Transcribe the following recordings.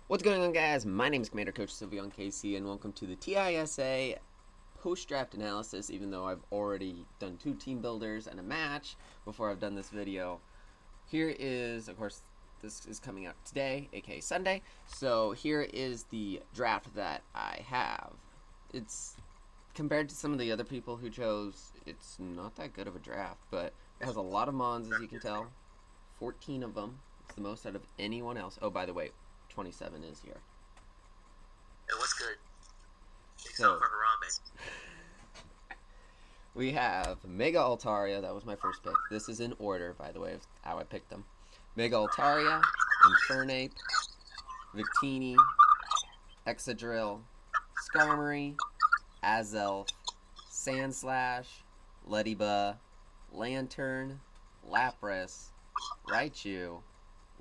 What's going on, guys? My name is Commander Coach Sylvion KC, and welcome to the TISA post-draft analysis, even though I've already done 2 team builders and a match before I've done this video. Here is, of course, this is coming out today, aka Sunday, so here is the draft that I have. It's, compared to some of the other people who chose, it's not that good of a draft, but it has a lot of mons, as you can tell. 14 of them. It's the most out of anyone else. Oh, by the way, 27 is here. Hey, what's good? So, we have Mega Altaria, that was my first pick. This is in order, by the way, of how I picked them. Mega Altaria, Infernape, Victini, Excadrill, Skarmory, Azelf, Sandslash, Leddyba, Lantern, Lapras, Raichu,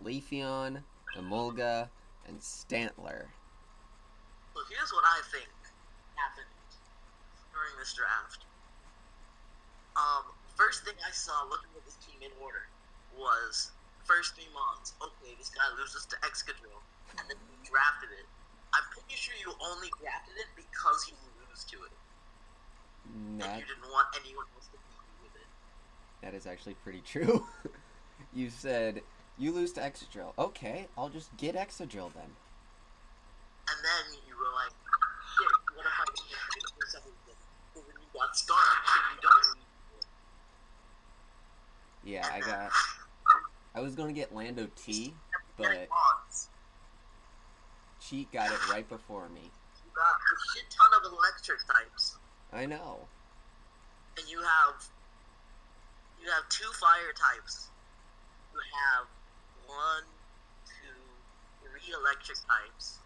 Leafeon, Emolga, and Stantler. So here's what I think happened during this draft. First thing I saw looking at this team in order was first 3 mons. Okay, this guy loses to Excadrill, and then you drafted it. I'm pretty sure you only drafted it because you lose to it. And you didn't want anyone else to beat you with it. That is actually pretty true. You said, you lose to Excadrill. Okay, I'll just get Excadrill then. And then you were like, shit, what if I can get it for some reason? Well, then you got Scarf, so you don't need it. Yeah, I was going to get Lando T, but Cheat got it right before me. You got a shit ton of electric types. I know. And you have 2 fire types. You have 1, 2, 3 electric types.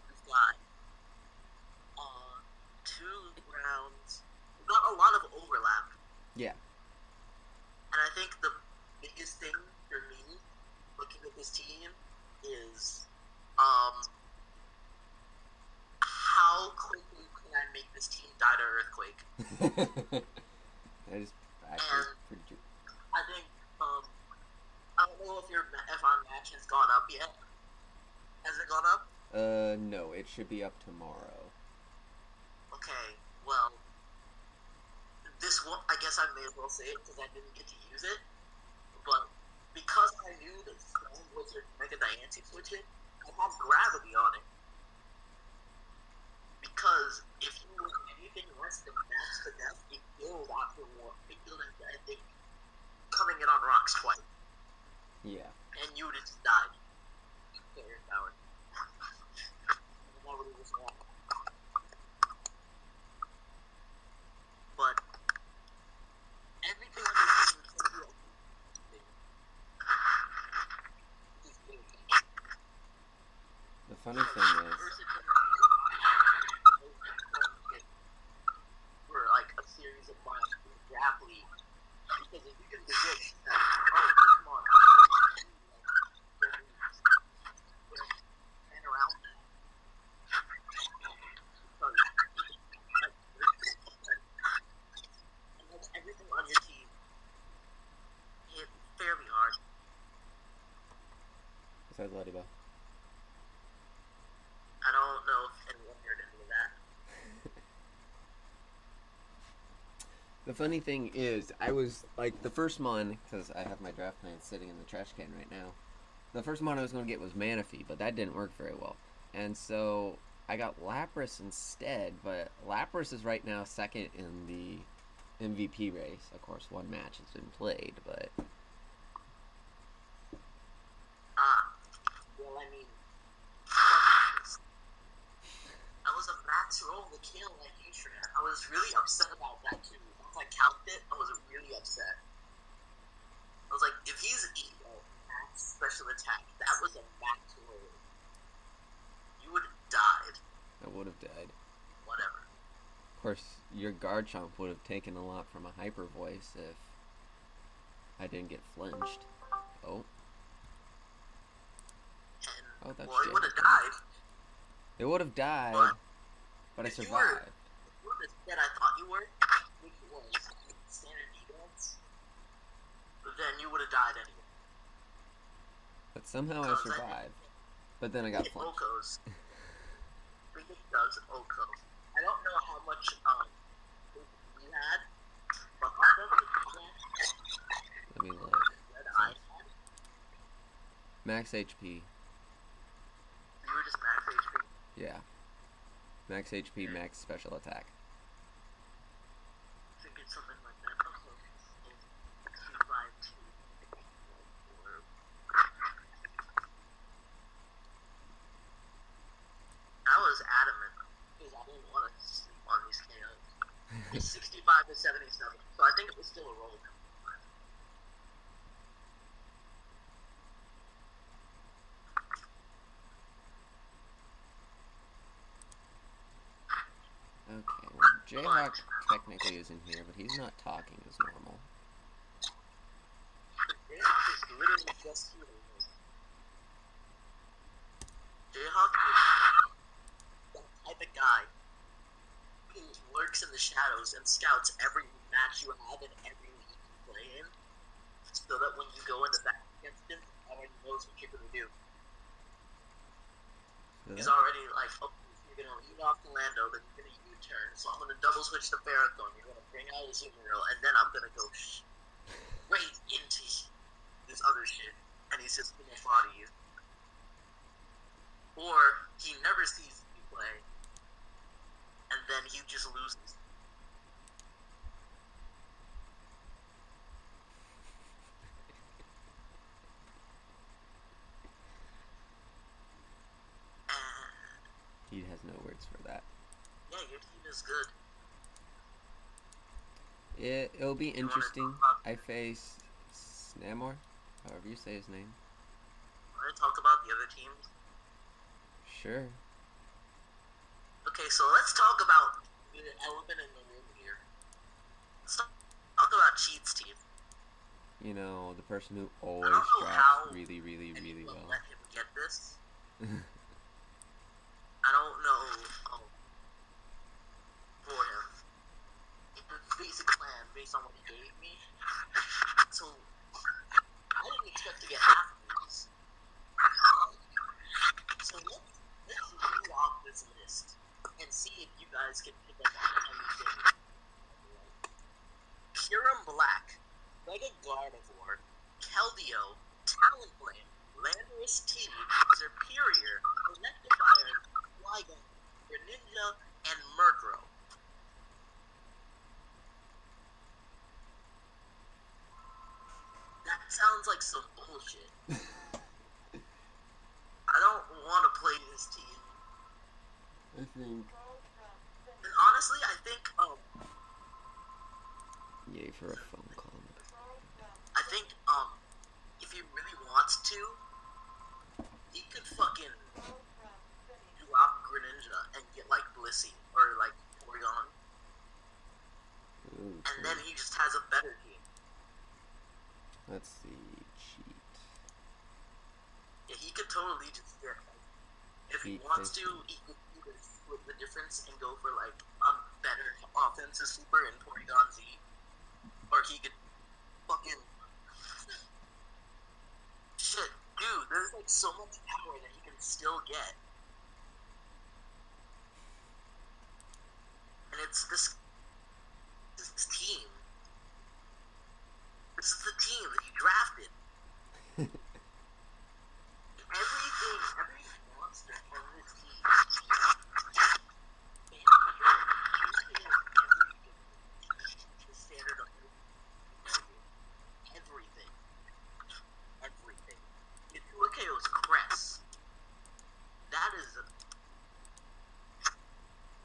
You've got 2 grounds. You've got a lot of overlap. Yeah. And I think the biggest thing for me looking at this team is how quickly can I make this team die to Earthquake? That is actually pretty true. I think I don't know if our match has gone up yet. Has it gone up? No, it should be up tomorrow. Okay, well, this one, I guess I may as well say it because I didn't get to use it. But because I knew that Storm Wizard Mega Diancie switch it, I had gravity on it. Because if you were anything less than max to death, it killed after war. It killed it, I think, coming in on rocks twice. Yeah. And you would have just died. Very powered. Nobody was wrong. But everything on this team can be The funny thing is, for like a series of months in the draft league, because if you can predict that, this month, and around that, and that's everything on your team hit fairly hard. besides Leddyba. I don't know if anyone heard any of that. The funny thing is, I was, like, the first mon, because I have my draft plan sitting in the trash can right now, the first mon I was going to get was Manaphy, but that didn't work very well. And so, I got Lapras instead, but Lapras is right now second in the MVP race. Of course, 1 match has been played, but... Well, I mean, I was a max roll to kill like Atria. I was really upset about that too. Once I counted it, I was really upset. I was like, if he's max special attack, that was a max roll. You would have died. I would have died. Whatever. Of course, your Garchomp would have taken a lot from a Hyper Voice if I didn't get flinched. Oh. And, that's well, he Jhawk. would have died. It would have died, but I if you survived. were the dead I thought you were, which was standard defense, then you would have died anyway. But somehow I survived. But then I got it flunked. Okos. I think it does Oko. I don't know how much you had, but Let me look. I had. Max HP. You were just max HP? Yeah. Max HP, max special attack. I think it's something like that. Okay. 252. I was adamant because I didn't want to sleep on these KOs. It's 65 to 77, so I think it was still a roll. Okay, well, Jhawk technically isn't here, but he's not talking as normal. Jhawk is literally just here. Jhawk is that type of guy who lurks in the shadows and scouts every match you have in every league you play in, so that when you go into that against him, he already knows what you're going to do. He's already like, oh, you're going to lead off to Lando, then you're going to U-turn, so I'm going to double switch to Marathon, you're going to bring out a Zoomeril, and then I'm going to go straight into this other shit, and he's just going to body you. Or he never sees you play, and then he just loses. He has no words for that. Yeah, your team is good. It'll be interesting. I face Snamor, however you say his name. Want to talk about the other teams? Sure. Okay, so let's talk about the elephant in the room here. Let's talk about Cheat's team. You know, the person who always know drafts how really, really, really well. Let him get this. I don't know for him. It's a basic plan based on what he gave me. So I didn't expect to get half of these. So let's read off this list and see if you guys can pick up on anything. Purim Black, Mega Gardevoir, Keldeo, Talonflame, Landorus T, Superior, Electivire, Flygon, Greninja, and Murkrow. That sounds like some bullshit. I don't want to play this team. I think. And honestly, I think, Yay for a phone call. if he really wants to, he could fucking drop Greninja and get, like, Blissey, or, like, Porygon. Ooh, And then he just has a better team. let's see. Cheat. Yeah, he could totally just get, like, if he Cheat wants this to, he could split the difference and go for, like, a better offensive super in Porygon Z. Or he could fucking... Shit, dude, there's, like, so much power that he can still get. And it's this team. This is the team that he drafted. Every monster on this team. The standard of everything. Everything. If you look at his Crest, that is a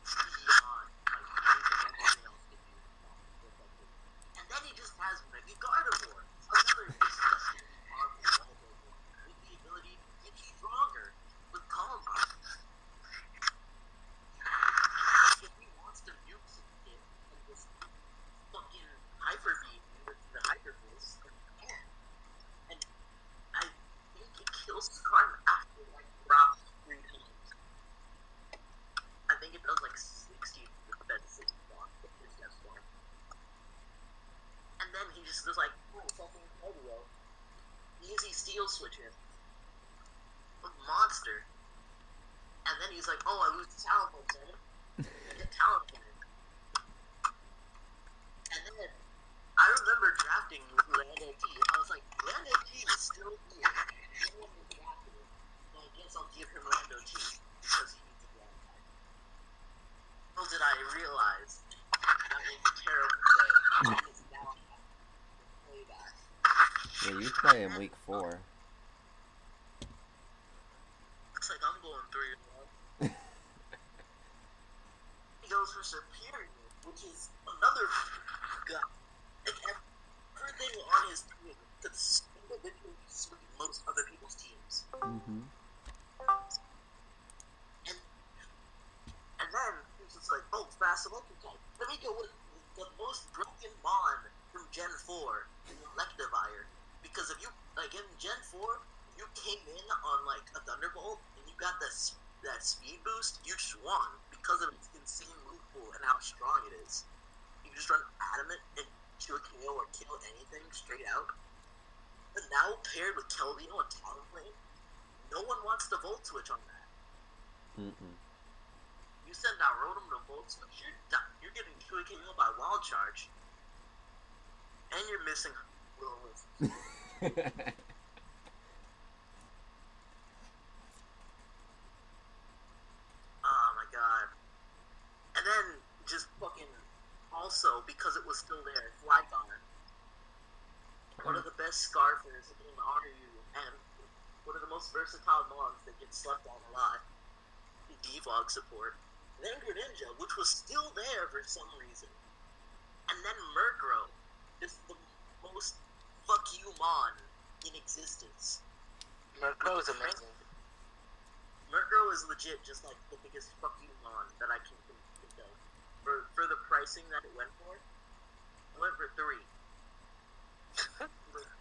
beyond like anything else can do. And then he just has Mega Gardevoir, another disgusting powerful Gardevoir, with the ability to get stronger with Columbine. If he wants to nuke some shit and just fucking Hyper Beam with the Hyper Boost, then he can. And I think it kills Skarm after like drops 3 times. I think it does like 60 defensive block with his death storm. And then he just does like, oh, fucking Keldeo. Easy steel switch him. What monster. then he's like, oh, I lose the talent points on him. I get talent points. And then I remember drafting with Lando T. I was like, Lando T is still here. No one was drafted him. So I guess I'll give him Lando T because he needs a draft back. Little did I realize that was a terrible play. Because now I have to play back. Yeah, you play in week 4. Looks like I'm going 3-1. He goes for Superior, which is another guy. Like everything on his team could individually sweep most other people's teams. Mm-hmm. And then he was just like, oh, fast electric type. Let me go with the most broken Mon from Gen 4 in Electivire. Because if you, like in Gen 4, if you came in on like a Thunderbolt and you got that speed boost, you just won because of its insane move pool and how strong it is. You can just run Adamant and do a KO or kill anything straight out. But now paired with Keldeo and Talonflame, no one wants the Volt Switch on that. Mm-mm. You send out Rotom to Volt Switch, you're getting 2 KO by Wild Charge. And you're missing Will Wisp. Oh my god. And then just fucking also because it was still there, Flygon. One of the best Scarfers in RU and one of the most versatile mons that gets slept on a lot. Devog support. And then Greninja, which was still there for some reason. And then Murkrow is the most fuck you mon in existence. Murkrow is amazing. Murkrow is legit just like the biggest fuck you mon that I can think of. For the pricing that it went for, I went for 3. The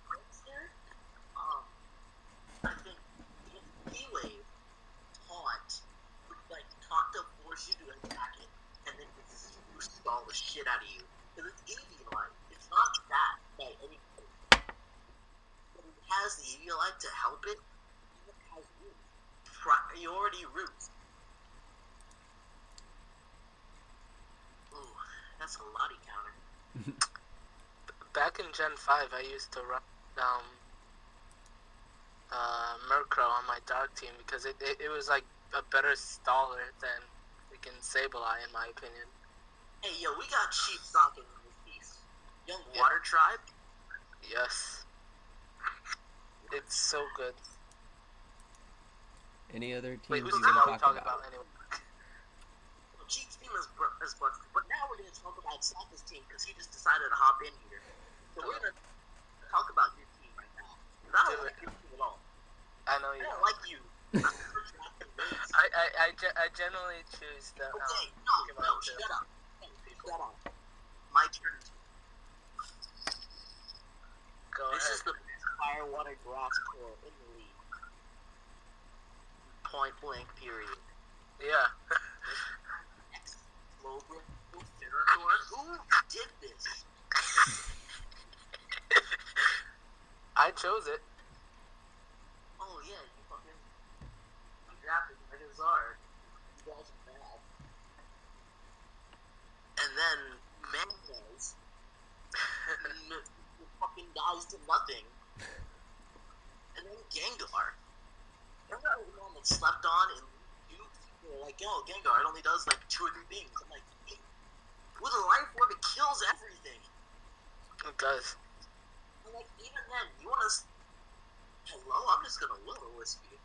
price there, I think P-Wave, Taunt, would like taunt to force you to attack it, and then just stall the shit out of you. Because it's Eviolite. It's not that by any point. But it has the Eviolite to help it, and it has roots. Priority roots. Ooh, that's a lottie counter. Back in Gen 5, I used to run Murkrow on my Dark team because it was like a better staller than freaking Sableye in my opinion. Hey, yo, we got cheap stocking in this piece. Young Water Tribe? Yes. It's so good. Any other teams Wait, you whose want team to are we talk talking about? about anyway? Well, Cheat's team is busted, but now we're going to talk about Sokka's team because he just decided to hop in here. So we're going to talk about your team right now. Because I don't like your team at all. I know I you. don't like you. I generally choose the. Okay, no, shut up. Hey, shut up. My turn. Go This is ahead. the best fire, water, grass core in the league. Point blank, period. Yeah. Slowbro, Ferrothorn. Who did this? I chose it. Oh yeah, you fucking drafted Megazard. You guys are bad. And then Mantez fucking dies to nothing. And then Gengar. Gengar was the one that slept on and you were like, yo, Gengar, it only does like 2 or 3 things. I'm like, with a life orb, it kills everything. It does. And like, even then, you wanna hello, I'm just gonna will-o-wisp you.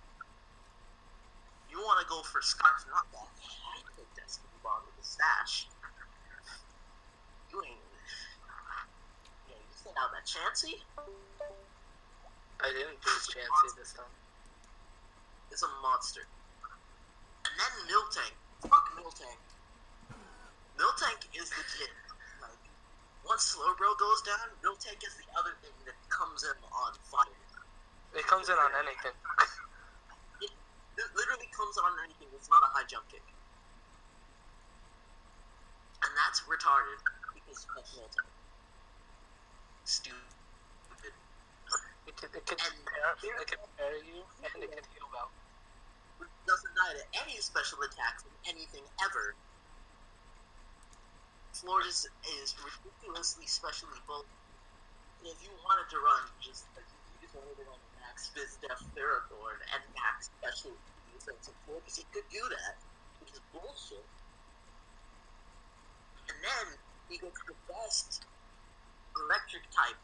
You wanna go for Scarf Knockoff? I could Destiny Bond with a stash. You ain't. Yeah, you sent out that Chansey? I didn't choose Chansey this time. It's a monster. And then Miltank. Fuck Miltank. Miltank is legit. Like, once Slowbro goes down, Miltank is the other thing that comes in on fire. It comes in on anything. It literally comes on anything that's not a high jump kick. And that's retarded because of Miltank. Stupid. It can pair you, and it can heal well. It doesn't die to any special attacks in anything ever. Florida's is ridiculously specially bulky. If you wanted to run, you just wanted to run max Fizz Def Ferrothorn and max special defensive focus, he could do that, which is bullshit. And then he gets the best electric type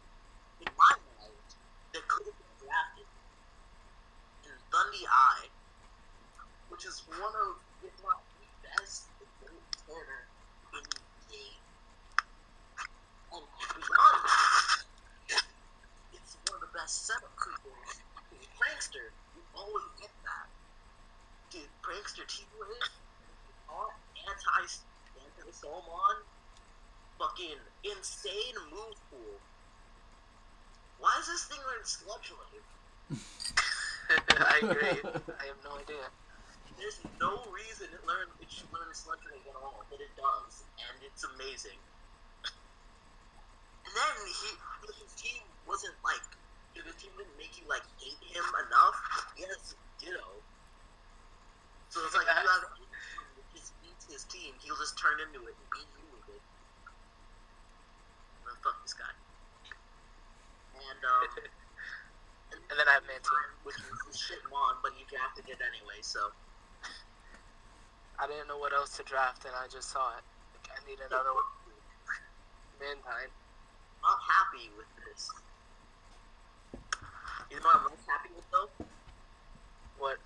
in my mind that could have been drafted in Thundy Eye, which is one of, if not the best, Turner in the game. And beyond that, it's one of the best setup creatures. Prankster, you always get that. Dude, Prankster T-Wave, anti-Solmon, fucking insane move pool. Why is this thing learn Sludge Wave? I agree. I have no idea. There's no reason it should learn Sludge Wave at all, but it does, and it's amazing. And then if his team wasn't like, if his team didn't make you like hate him enough, he has Ditto. So it's like you have just beats his team, he'll just turn into it and beat you with it. Fuck this guy. And and then I have Mantine, which is shitting on, but you drafted it anyway, so. I didn't know what else to draft, and I just saw it. Like, I need another one. Mantine. Not happy with this. You know what I'm most happy with though? What?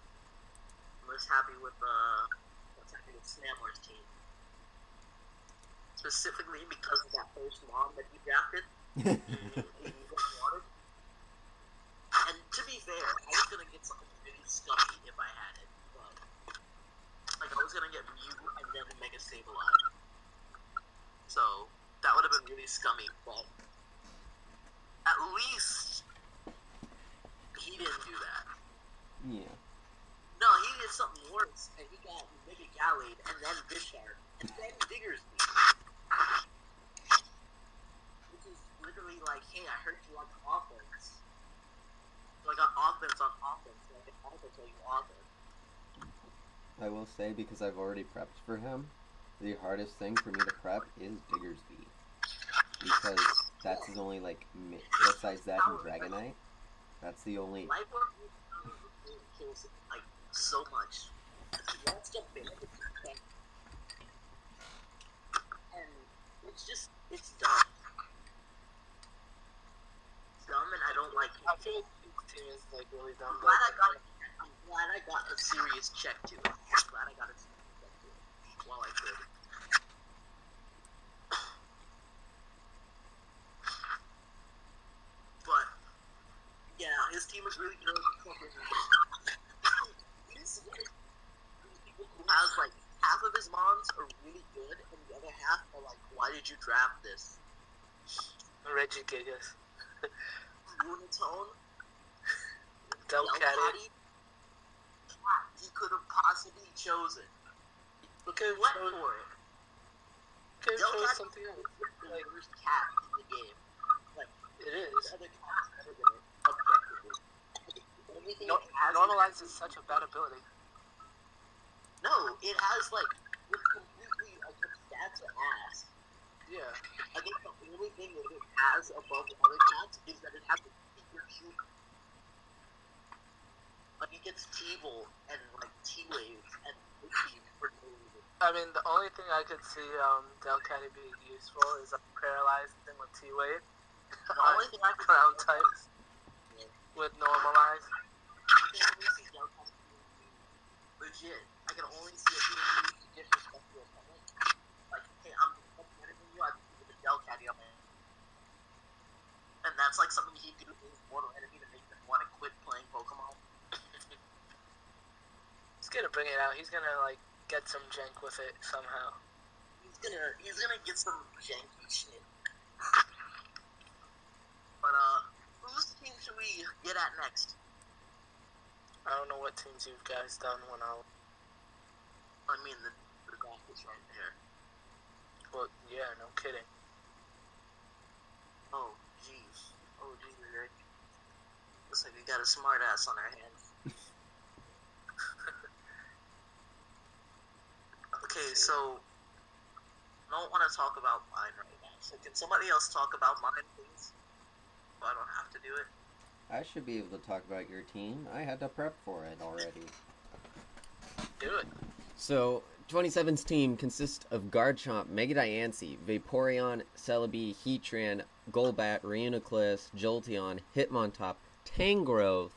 I'm most happy with what's happening with Snamler's team. Specifically because of that first mom that he drafted. he wanted. And to be fair, I was gonna get something really scummy if I had it. But like I was gonna get Mew and then Mega Sableye. So that would have been really scummy, but at least he didn't do that. Yeah. No, he did something worse, and he got Mega Gallade, and then Bisharp, and then Diggersby. Which is literally like, hey, I heard you on offense. So I got offense on offense, so I can also tell you offense. I will say, because I've already prepped for him, the hardest thing for me to prep is Diggersby. Because that's his only, like, besides that and Dragonite, that's the only... Life Orb kills, like, so much. That's the benefit. And it's just, it's dumb. It's dumb, and I don't like it. I feel like this team is, like, really dumb. I'm glad I got a serious check to it. I'm glad I got a serious check to it while I could. But yeah, his team is really good. These people who has like half of his mons are really good, and the other half are like, why did you draft this? Regigigas. Lunatone, Delcatty. he could have possibly chosen. But he went for it. Could have chose something else. Like, worst cat in the game. Like, It is. the other cat's better than it, objectively. Everything No, it has Normalize is such a bad ability. No, it has, like, it's completely, like, the stats are ass. Yeah. I think the only thing that it has above the other cats is that it has a secret shoot. Like, it gets T-Volt and, like, T-Wave and Lucky for no reason. I mean, the only thing I could see Delcatty being useful is paralyzed thing with T-Wave. The only thing I could Ground types yeah. with normalize. I can only see Delcatty being legit. I can only see it being used to disrespect your opponent. Like, hey, I'm better than you, I can give the Delcatty on my hand. And that's like something he could do to his mortal enemy to make them want to quit playing Pokemon. He's gonna bring it out. He's gonna like get some jank with it somehow. He's gonna get some janky shit. But whose team should we get at next? I don't know what teams you guys done when I mean the draft is right there. Well, yeah, no kidding. Oh jeez, Rick. Looks like we got a smart ass on our hands. Okay, so I don't want to talk about mine right now. So can somebody else talk about mine, please? So I don't have to do it. I should be able to talk about your team. I had to prep for it already. Do it. So, 27's team consists of Garchomp, Megadiancy, Vaporeon, Celebi, Heatran, Golbat, Reuniclus, Jolteon, Hitmontop, Tangrowth,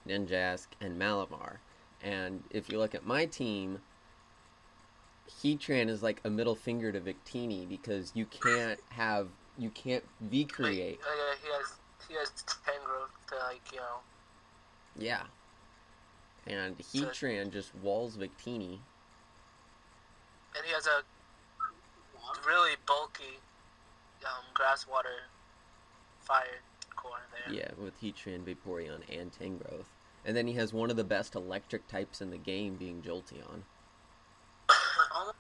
Ninjask, and Malamar. And if you look at my team, Heatran is like a middle finger to Victini because you can't V-create. He has Tangrowth to, like, you know. Yeah. And Heatran just walls Victini. And he has a really bulky grass water fire core there. Yeah, with Heatran, Vaporeon, and Tangrowth. And then he has one of the best electric types in the game, being Jolteon. I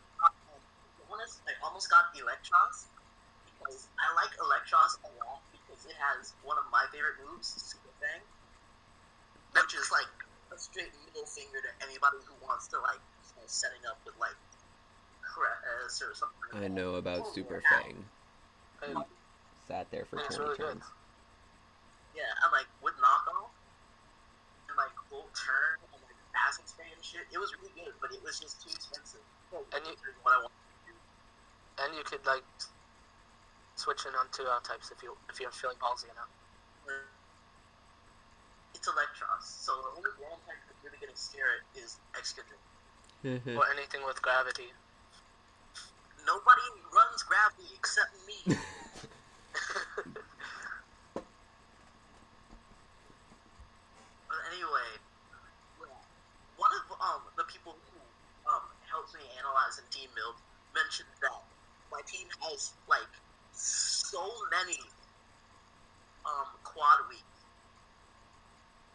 almost got Electros because I like Electros a lot because it has one of my favorite moves, Super Fang, which is like a straight middle finger to anybody who wants to like setting up with like Cress or something. Like I know about Super Fang. Sat there for 20 really turns. Yeah, and like with knockoff and like full turn and like fast expand and shit, it was really good, but it was just too expensive. And you, what I want. and you could like switch in on 2 types if you're feeling ballsy enough. It's Electros, so the only ground type that's really gonna scare it is Excadrill. Or anything with gravity. Nobody runs gravity except me. But anyway, one of the people who helps me analyze and team build mentioned that my team has like so many quad weeks,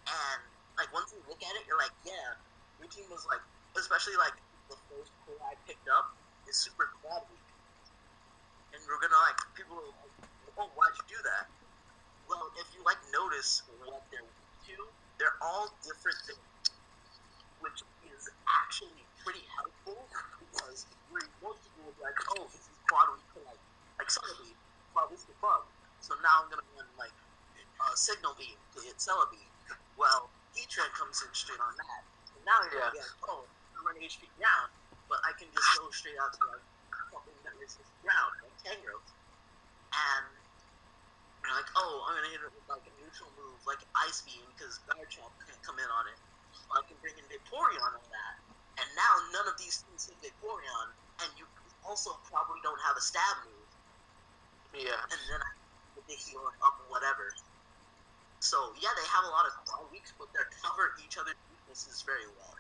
and like once you look at it, you're like, yeah, your team was like, especially like the first core I picked up is super quad week, and we're gonna like people are like, oh, why'd you do that? Well, if you like notice what they're weak to, they're all different things, which is actually pretty helpful because most people will be like, oh, this is quad week to like Celebi, quad week to Bug, so now I'm gonna run like Signal Beam to hit Celebi. Well, Heatran comes in straight on that, and now you're gonna be like, oh, I run HP ground, but I can just go straight out to like something that resists ground, like Tangrowth, and you're like, oh, I'm gonna hit it with like a neutral move, like Ice Beam, because Garchomp can't come in on it. So I can bring in Vaporeon on that, and now none of these things hit Vaporeon, and you also probably don't have a stab move. Yeah. And then I get the heal up whatever. So yeah, they have a lot of quad weeks, but they cover each other's weaknesses very well.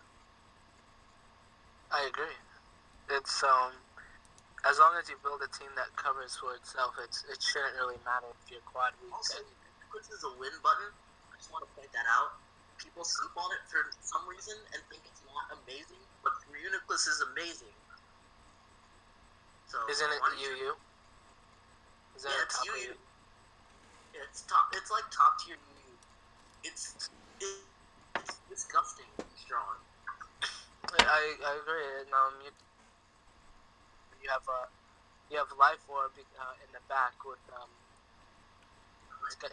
I agree. It's as long as you build a team that covers for itself, it shouldn't really matter if you're quad weak. Also, Uniclus is a win button. I just want to point that out. People sleep on it for some reason and think it's not amazing, but Uniclus is amazing. So Isn't it UU? Isn't it it's top UU. UU? It's top. It's like top tier UU. It's disgusting strong. I agree. And, you have Life Orb in the back with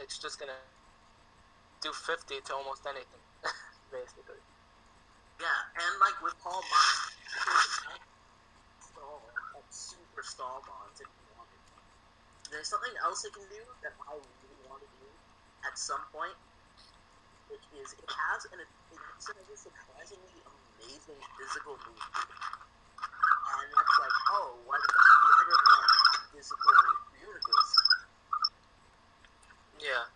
it's just gonna do 50 to almost anything, basically. Yeah, and like with Paul Bond, super stall bonds if you want it. There's something else it can do that I really want to do at some point, which is it has a surprisingly amazing physical move. And that's like, oh, why the fuck do you ever run physical Uniclus? Yeah.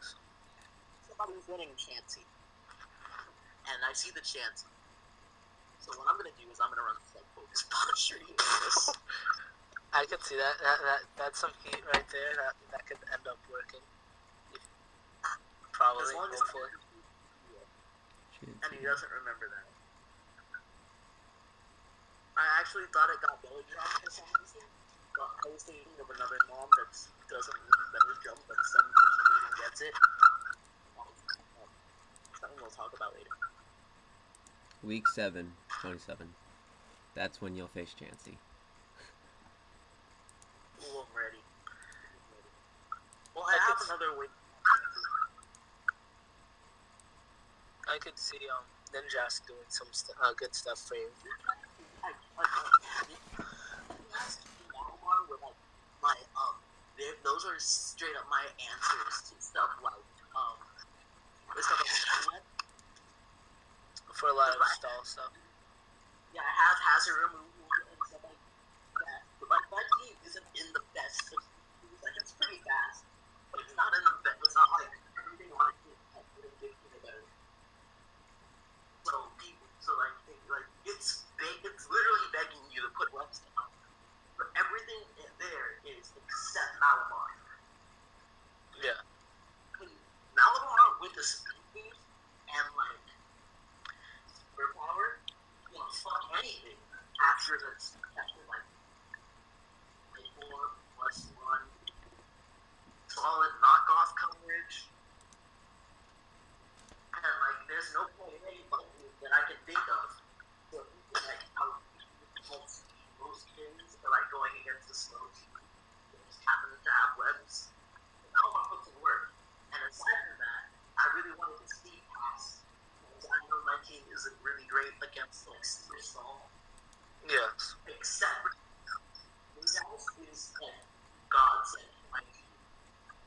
Somebody's running Chansey. And I see the Chansey. So what I'm going to do is I'm going to run like Focus Posture Uniclus. I could see that. That's some heat right there. That could end up working. Probably, as long hopefully. And he doesn't remember that. I actually thought it got belly drum for some reason, but I was thinking of another mom that doesn't need belly drum, but some reason gets it. Something we'll talk about later. Week 7, 27. That's when you'll face Chansey. Ooh, I'm ready. Well, I have another way. I could see Ninjas doing some good stuff for you. Those are straight up my answers to stuff like For a lot of stall stuff. Yeah, I have hazard removal and stuff like that. But like my team isn't in the best. Like it's pretty fast, but it's not in the best. It's not like everything on it is better. So like it's big. It's literally begging you to put reps down. But everything in there is except Malamar. Yeah. Malamar with the speed boost and like superpower, you know, fuck anything after like 4+1 solid knockoff coverage. And like there's no point in any button that I can think of. So like how most kids are like going against the slow team. They just happen to have webs. And now I put to work. And aside from that, I really wanted to speed pass. Because I know my team isn't really great against like super stall. Yes. Except for Ninjas is like godsend for my team.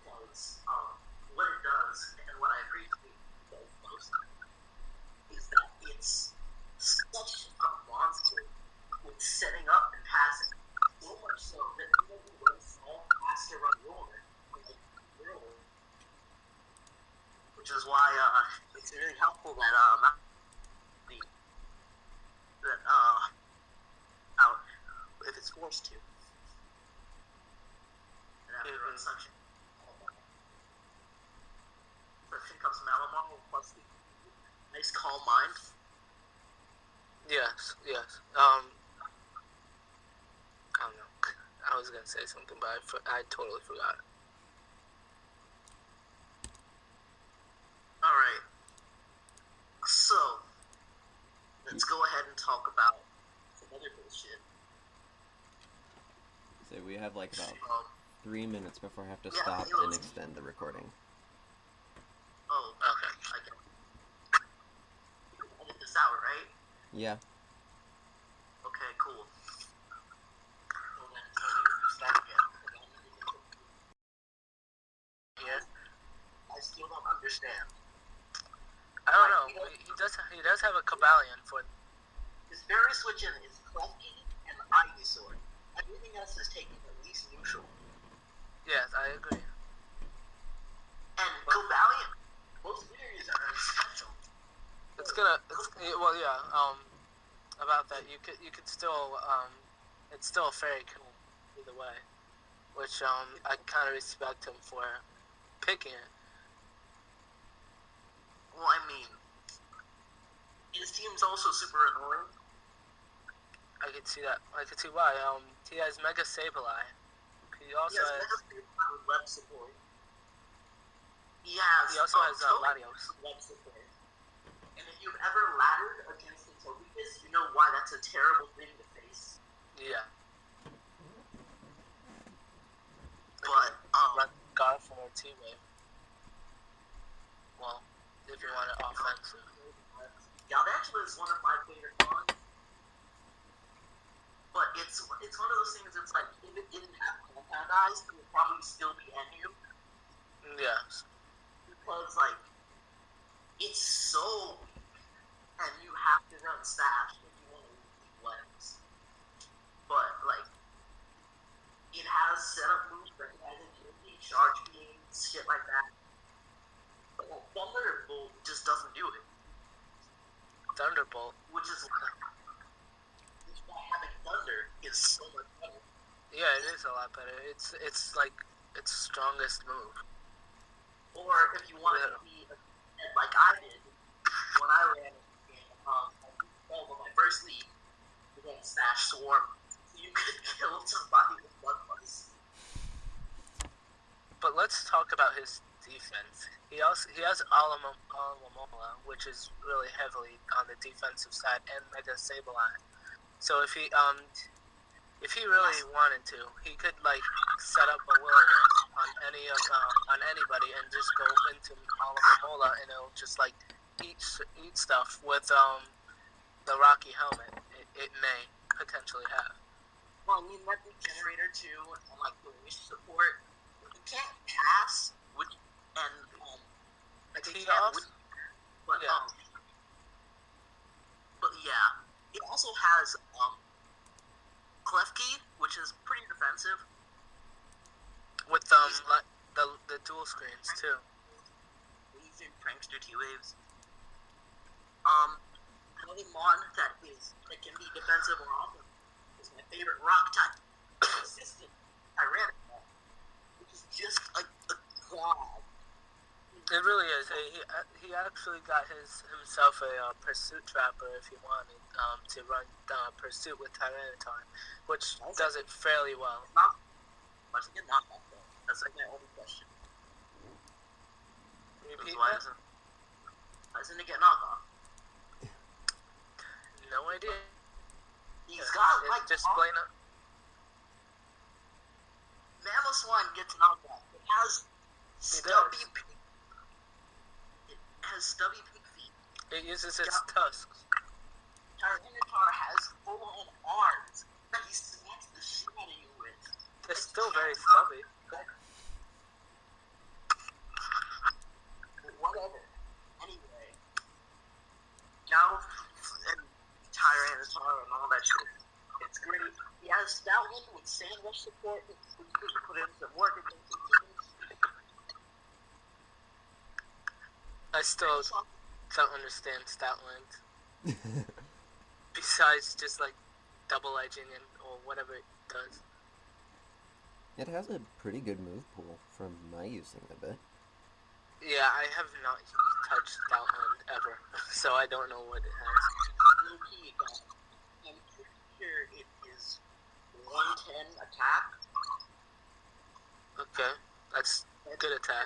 Because what it does and what I appreciate the most is that it's such a monster with setting up and passing. So much so that people who run small has to run roller. Which is why it's really helpful that if it's forced to. And after run suction. Suction comes Malamar plus the nice calm mind. Yes. I don't know. I was gonna say something, but I totally forgot. All right. So let's go ahead and talk about some other bullshit. So we have like about 3 minutes before I have to Yeah, stop it was- and extend the recording. Oh, okay. I can edit this out, right? Yeah. Okay, cool. Well, then, start again. Yeah. I still don't understand. I don't know. He does have a Cabalion for. His Fairy Switch in is Klefki and Ivysaur. Everything else is taking at least neutral. Yes, I agree. And Cobalion, most theories are special. Well, yeah. About that, you could still it's still a fairy cool either way, which I kind of respect him for picking it. Well, I mean, his team's also super annoying. I could see that. I could see why. He has Mega Sableye. He also has web support. He also has Latios. Web support. And if you've ever laddered against the Togekiss, you know why that's a terrible thing to face. Yeah. But Garth or T-Wave. Well, if you want it offensive. Galvantula is one of my favorite ones. But it's one of those things. It's like if it didn't have compound eyes, it would probably still be NU. Yes. Because like it's so weak, and you have to run Sash if you want to use legs. But like it has setup moves that it has agility, charge beams, shit like that. But like Thunderbolt just doesn't do it. Thunderbolt. Which is why having Thunder is so much better. Yeah, it is a lot better. It's like its strongest move. Or if you want to be like I did when I ran my first league against Sash Swarm, you could kill somebody with Blood Plus. But let's talk about his defense. He has Alamola, which is really heavily on the defensive side, and Mega Sableye. So if he If he really wanted to, he could like set up a will-o-wisp on anybody and just go into Oliver Mola, and it'll just like eat stuff with the Rocky helmet. It may potentially have. Well, I mean, that the generator too, and like the wish support. You can't pass, which and like you can't. But yeah. But yeah, it also has Klefki, which is pretty defensive. With like the dual screens too. Using prankster T-waves. Another mon that can be defensive or offensive is my favorite rock type, consistent Tyrannical, which is just like a god. It really is. He actually got himself a pursuit trapper if he wanted to run pursuit with Tyranitar, which does it fairly well. Why does it get knocked off though? That's like my only question. Repeat why that? doesn't it get knocked off? No idea. He's got like just plain up. Mamoswine gets knocked off. It has stubby peak. It has stubby peak feet. It uses its tusks. Tyranitar has full-on arms that he smacks the shit out of you with. They're still very stubby. Whatever. Anyway, Jhawk and Tyranitar and all that shit. It's great. He has Stoutland with Sand Rush support, which he could put in some work against the teams. I still don't understand Stoutland. Besides just like double edging and or whatever it does. It has a pretty good move pool from my using of it. Yeah, I have not touched Stoutland ever, so I don't know what it has. I'm pretty sure it is 110 attack. Okay, that's good attack.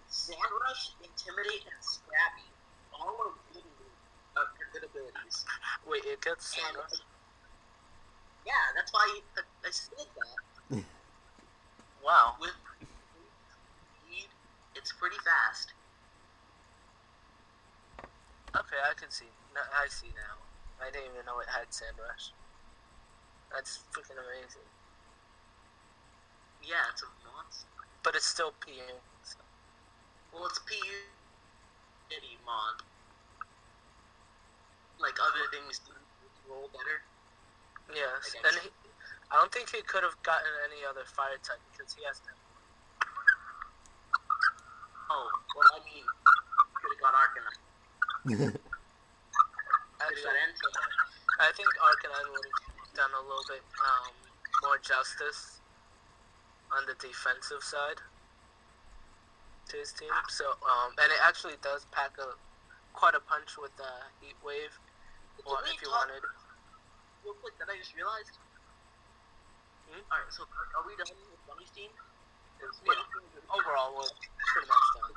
Sand Rush, Intimidate, and Scrappy. All are good abilities. Wait, it gets Sand Rush? Yeah, that's why I said that. Wow. With speed, it's pretty fast. Okay, I can see. I see now. I didn't even know it had Sand Rush. That's freaking amazing. Yeah, it's a monster. But it's still PU. So. Well, it's PU City Mon. Like other things roll better. Yes, like and I don't think he could have gotten any other fire type because he has to. Oh, well, I mean, could have got Arcanine. Actually, I think Arcanine would have done a little bit more justice on the defensive side to his team. So, and it actually does pack quite a punch with the Heat Wave, or if you wanted. Real quick, that I just realized. Alright, so are we done with Bunny's team? Yeah. Overall, we're pretty much done.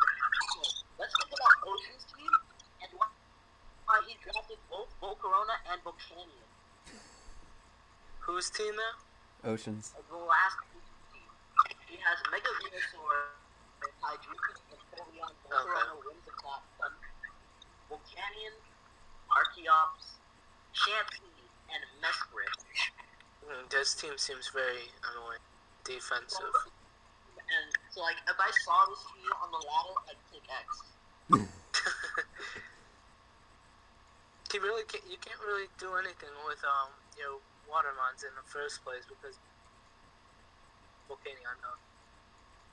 Let's talk about Ocean's team and why he drafted both Volcarona and Volcanion. Whose team now? Oceans. The last team. He has Mega Venusaur, Hydreigon, and Polion. Volcarona wins the top one. Volcanion, Archeops, Champy, and Mesprit. This team seems very annoying. Defensive. And so, like, if I saw this team on the ladder, I'd pick X. You can't really do anything with Watermons in the first place because Volcanion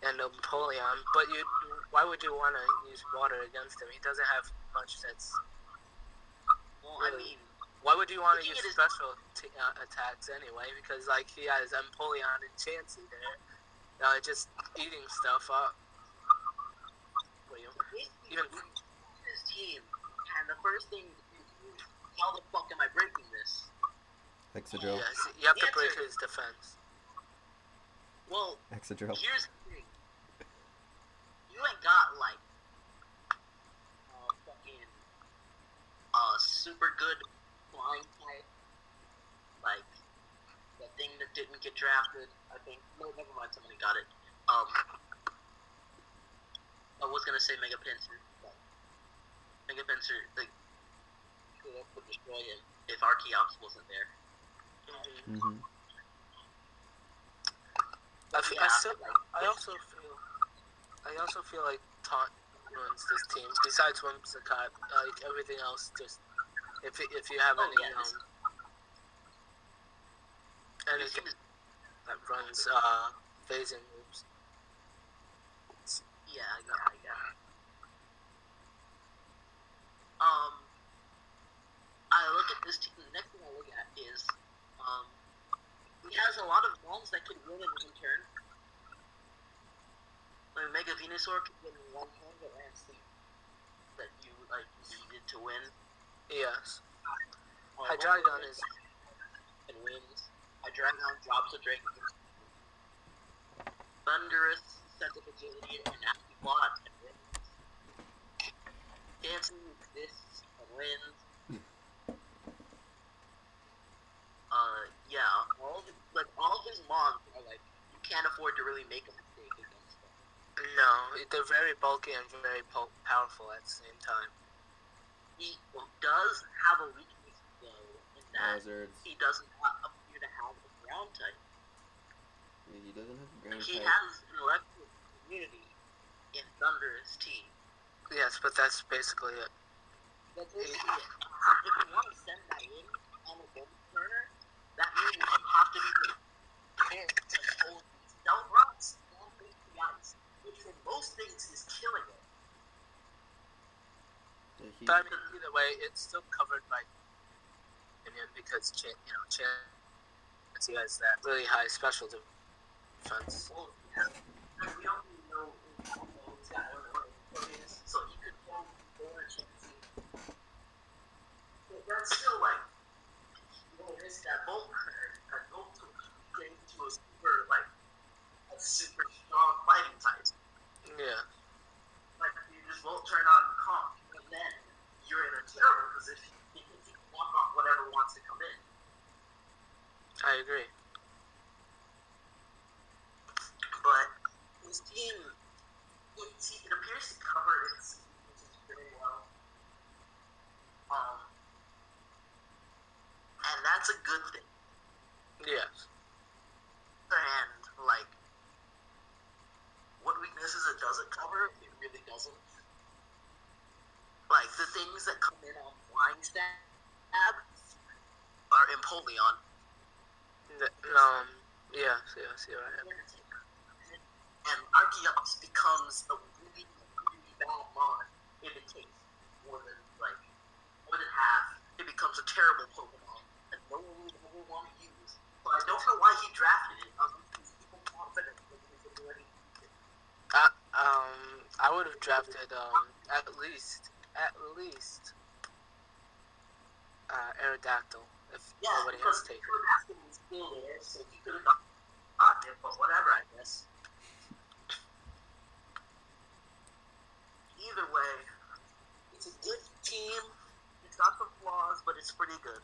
and Napoleon. But why would you want to use water against him? He doesn't have much that's. Well, really, why would you want to use special attacks anyway? Because like he has Empoleon and Chansey there, just eating stuff up. Even his team, and the first thing, how the fuck am I breaking this? Exadrill. Yes, you have to break his defense. Well, Exadrill. Here's the thing. You ain't got like fucking super good flying type, like didn't get drafted. I think no, never mind. Somebody got it. I was gonna say Mega Pincer, but Mega Pincer like would destroy him if Archeops wasn't there. Mm-hmm. I also feel like Taunt ruins this team. Besides Whimsicott, like everything else, just if you have anything that runs phasing moves. Yeah. I look at this team. The next thing I look at is he has a lot of mons that could win in one turn. Like Mega Venusaur could win in one turn, but I think that you needed to win. Yes. Hydreigon is and wins. Hydreigon drops a Dragon. Thunderous sets up agility and nasty plot and wins. Dancing exists and wins. All of his mons are like you can't afford to really make a mistake against them. No, they're very bulky and very powerful at the same time. He does have a weakness though in that he doesn't appear to have a ground type. Yeah, he doesn't have a ground type. He has an electric immunity in Thunderous T. Yes, but that's basically it. That's basically it. If you want to send that in on a bonus turner, that means you have to be prepared to hold these stealth rocks and break the ice, which for most things is killing it. But I mean, either way, it's still covered by opinion because Chance has that really high special defense. Well, yeah. And we don't even know who's got what it is, so he could hold more Chance. But that's still like risk that Bolt to get into a super strong fighting type. Yeah. Like you just won't turn on the comp, and then you're in a terrible position because you can walk off whatever wants to come in. I agree. But his team, it appears to cover its weaknesses very well. And that's a good thing. Yes. And, what weaknesses it doesn't cover, it really doesn't. Like, the things that come in on Flying Stab are Empoleon. Yes, you're right. And Archeops becomes a really, really bad mon if it takes more than half. It becomes a terrible Pokemon that no one would ever want to use. But I don't know why he drafted it. He's people confident that he can do anything. I would have drafted at least Aerodactyl if nobody has taken it. Aerodactyl was still there, so he could have gotten it, but whatever, I guess. Either way, it's a good team. It's got some flaws, but it's pretty good.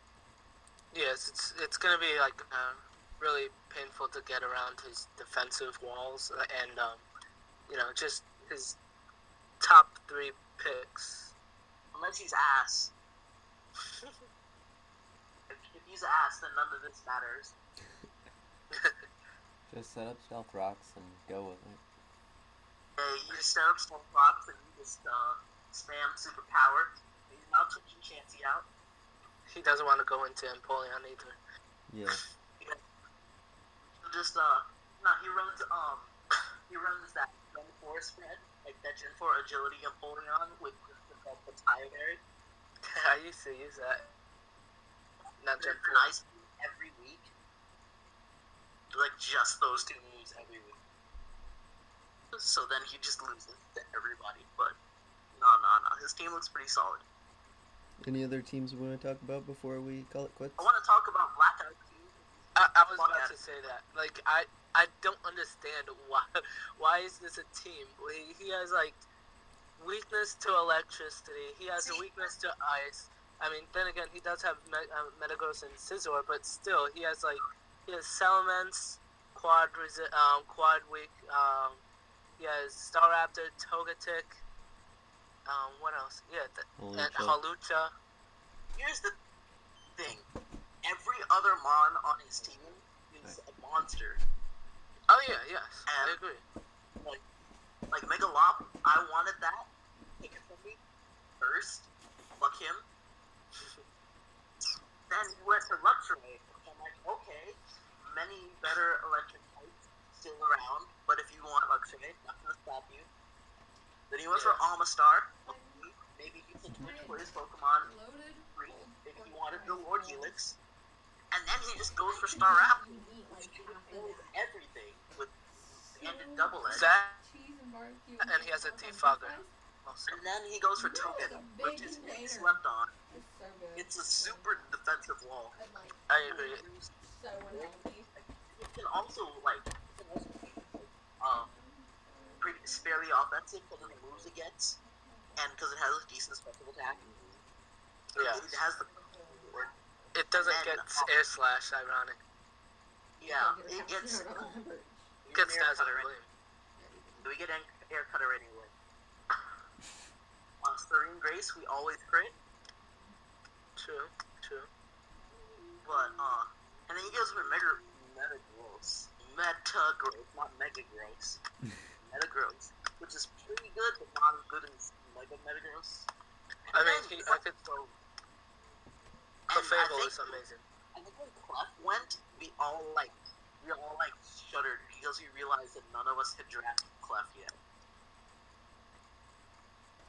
Yes, it's gonna be really painful to get around his defensive walls and just his top 3 picks. Unless he's ass. If he's ass, then none of this matters. Just set up stealth rocks and go with it. Yeah, you just set up stealth rocks and you just spam superpower. He's not switching Chansey out. He doesn't want to go into Empoleon either. Yeah. Just he runs that Gen 4 spread, like that Gen 4 agility Empoleon with the tire berry. I used to use that. Not Gen 4. Nice every week. Like just those 2 moves every week. So then he just loses to everybody. But no. His team looks pretty solid. Any other teams we want to talk about before we call it quits? I want to talk about Blackout too. I was about to say that. I don't understand why is this a team? He has weakness to electricity. He has a weakness to ice. I mean, then again, he does have Metagross and Scizor, but still, he has He has Salamence, quad weak. He has Staraptor, Togetic. What else? Yeah, and Hawlucha. Here's the thing. Every other Mon on his team is a monster. Oh yeah, yes, And I agree. Like Megalop, I wanted that. Take it from me first. Fuck him. Then he went to Luxray. I'm like, okay, many better electric types still around, but if you want Luxray, not gonna stop you. Then he went for Almastar. Maybe he can switch for his Pokemon. Maybe he wanted the Lord Helix. And then he just goes for Staraptor. He kills everything with the ended double edge. And he has a defogger. And then he goes for Togetic, which is being slept on. It's a super defensive wall. I agree. It can also pretty fairly offensive because of the moves it gets, and because it has a decent special attack. Yeah. It has the. It doesn't get air slash, ironic. Yeah, it gets. Gets air that cutter anyway. We get air cutter anyway. Serene Grace, we always crit. True. But and then he goes for Metagross, not Mega Gross. Metagross, which is pretty good, but not as good as Mega Metagross. I mean, Clefable is amazing. I think when Clef went, we all shuddered because we realized that none of us had drafted Clef yet.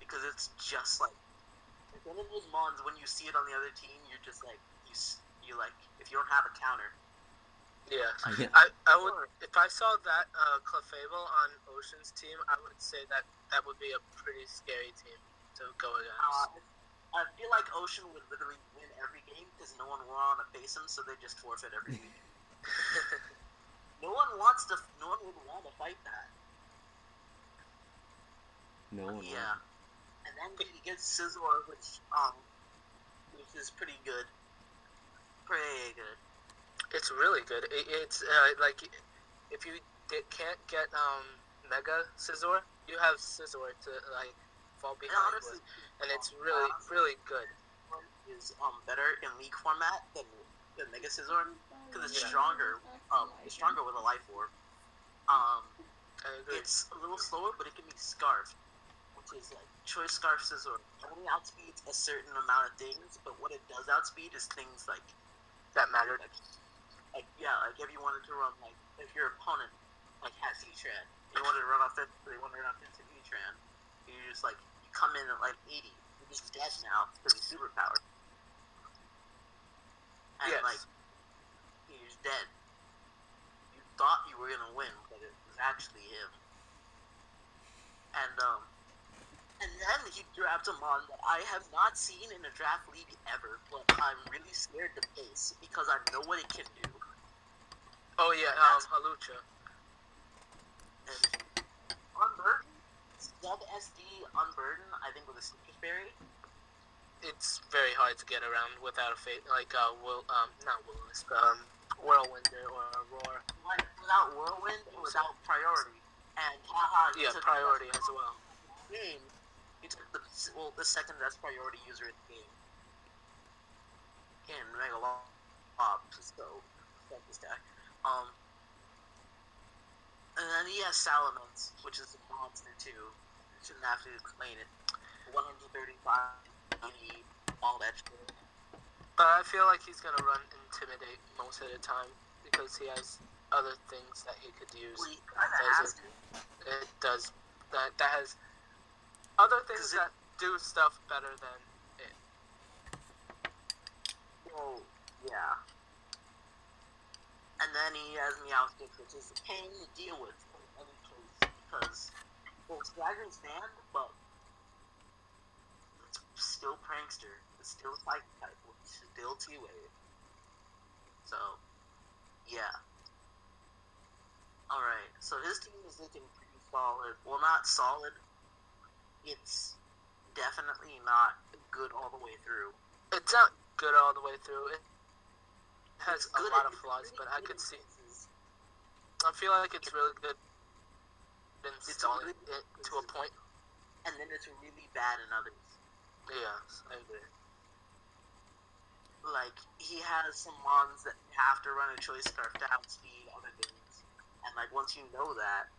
Because it's just like one of those mons, when you see it on the other team, you're just like you like if you don't have a counter. Yeah. I would, if I saw that Clefable on Ocean's team, I would say that would be a pretty scary team to go against. I feel like Ocean would literally win every game because no one will want to face him, so they just forfeit every week. No one would want to fight that. No one. Yeah. And then he gets Scizor, which is pretty good. Pretty good. It's really good. It's like if you can't get Mega Scizor, you have Scizor to like fall behind with, and it's really good. Is better in League format than Mega Scizor because it's stronger. It's stronger with a Life Orb. It's a little slower, but it can be Scarf, which is like Choice Scarf Scizor. Only outspeeds a certain amount of things, but what it does outspeed is things like that matter. Like if you wanted to run if your opponent has Heatran, you wanted to run off 50, they want to run off 50 Heatran, you just you come in at 80, you're just dead now because he's super powered. And he's dead. You thought you were gonna win, but it was actually him. And then he drafts a mon that I have not seen in a draft league ever, but I'm really scared to face because I know what it can do. Oh yeah, Hawlucha. And Unburden, Sub SD Unburden, I think with a Citrus Berry. It's very hard to get around without a fate not Will-O-Wisp, Whirlwind or Roar. Without Whirlwind, without Priority, and Priority as well. Game, he took the second best priority user in the game. In Megalop, so fuck this guy. And then he has Salamence, which is a monster too. Shouldn't have to explain it. 135, all that shit. But I feel like he's gonna run Intimidate most of the time because he has other things that he could use. Well, he has to. It does that has other things that do stuff better than it. Oh, yeah. And then he has Meowstic, which is a pain to deal with in any case, because it's Dragon's Band, but it's still Prankster. It's still Psychic type, which is still T-Wave. So, yeah. Alright, so his team is looking pretty solid. Well, not solid. It's definitely not good all the way through. It's not good all the way through. It has It's a good lot at- of it's flaws, really but I good could in see. phases. I feel like it's really good installing really good it to a point. And then it's really bad in others. Yes, I agree. Like, he has some mons that you have to run a choice scarf to outspeed other things. And, like, once you know that,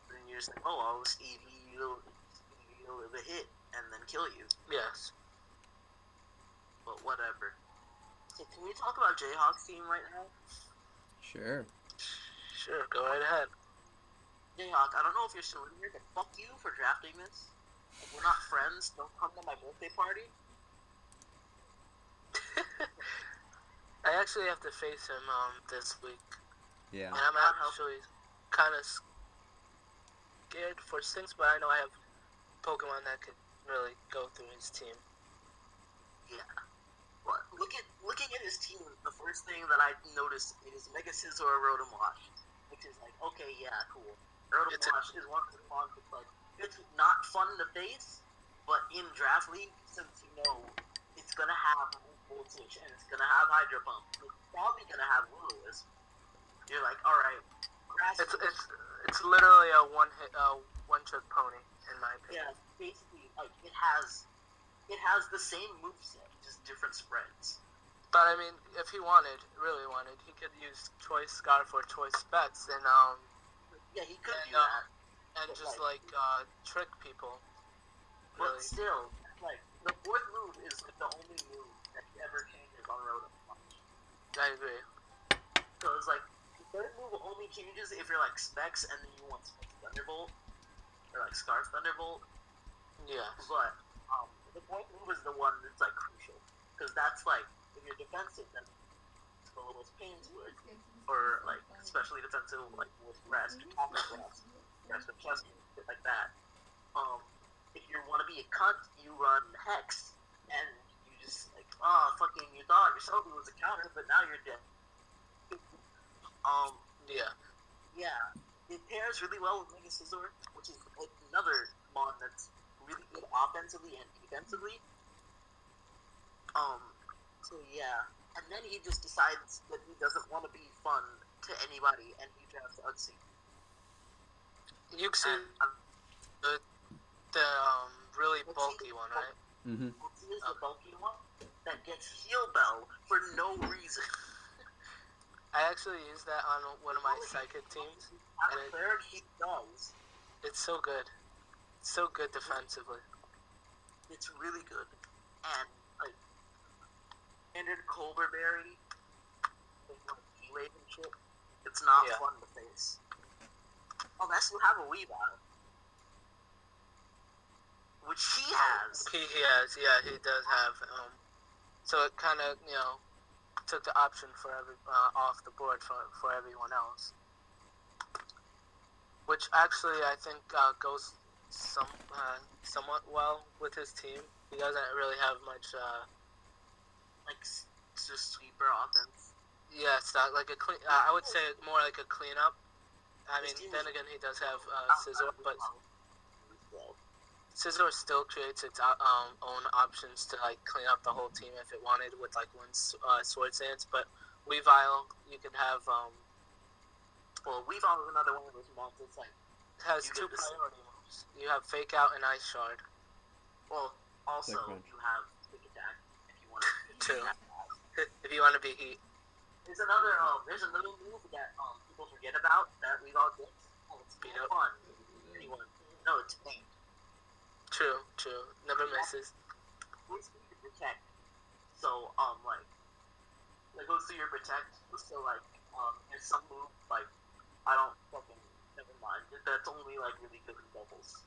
then you're just like, oh, I'll Stevie the hit and then kill you. Yes. But whatever. So, can we talk about Jhawk's team right now? Sure. Sure, go right ahead. Jhawk, I don't know if you're still in here, but fuck you for drafting this. Like, we're not friends. Don't come to my birthday party. I actually have to face him this week, Yeah. and I'm actually kind of scared for Stinks, but I know I have Pokemon that could really go through his team. Yeah. But looking at his team, the first thing that I noticed is Mega Scizor Rotom Wash, which is like, okay, yeah, cool. Rotom Wash is one of the mons that's like, it's not fun to face, but in Draft League, since you know it's gonna have Volt Switch and it's gonna have Hydro Pump, it's probably gonna have Will-O-Wisp. You're like, all right, Grass. It's literally a one-trick pony in my opinion. Yeah, basically, like it has the same moveset, just different spreads. But I mean, if he really wanted, he could use Choice Scarf or Choice Specs and Yeah, he could do that. and But just trick people. But Really. still, like the fourth move is like the only move that ever changes on Rotom. I agree. So it's like the third move only changes if you're like Specs and then you want Specs Thunderbolt or like Scarf Thunderbolt. Yes. But the fourth move is the one that's like crucial because that's like if you're defensive, then it's the lowest pains would, or like especially defensive like with rest, rest of chest, shit like that. If you want to be a cunt, you run Hex, and you just like, fucking, you thought yourself it was a counter, but now you're dead. Yeah. Yeah, it pairs really well with Mega Scizor, which is like another mon that's really good offensively and defensively. So yeah, and then he just decides that he doesn't want to be fun to anybody, and he drafts Uxie. Uxie, the really bulky one, right? Mm-hmm. Uxie is the bulky one that gets Heal Bell for no reason. I actually used that on one of my psychic teams. At third, he does. It's so good. It's so good defensively. It's really good. And, like, standard Colbur Berry, with G-Wave and shit, it's not fun to face. Unless you have a Weavile. Which he has. He has, yeah, he does have. So it kind of, took the option for off the board for everyone else. Which actually I think goes somewhat well with his team. He doesn't really have much. Like, just sweeper offense. Yeah, it's not like a clean. I would say more like a cleanup. I mean, then again, he does have Scizor, but Scizor still creates its own options to like clean up the whole team if it wanted with like one Sword Stance. But Weavile, you could have. Well, Weavile is another one of those mons that's like has two priority moves. You have Fake Out and Ice Shard. Well, also you have Quick Attack if you want to. True. If you want to be Heat. There's another move that people forget about that we all get. Oh, it's Beat more up. fun. Anyone? No, it's pain. True. Never misses. Basically to protect. So like goes through your protect. So like there's some move like I don't fucking never mind. That's only like really good in doubles.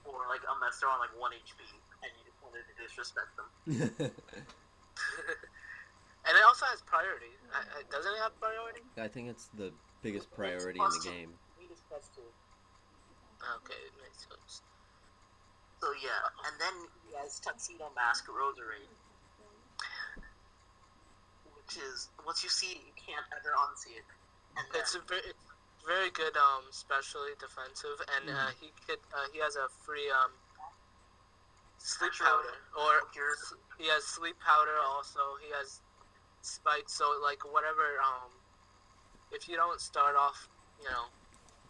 Or like unless they're on like 1 HP and you just wanted to disrespect them. And it also has priority. Doesn't it have priority? I think it's the biggest priority in the game. Okay, it makes sense. So yeah, and then he has Tuxedo Mask Rosary, which is once you see it, you can't ever unsee it. And It's very good, especially defensive, and he has a free sleep powder, or he has sleep powder. Also, he has spikes. So like whatever, if you don't start off,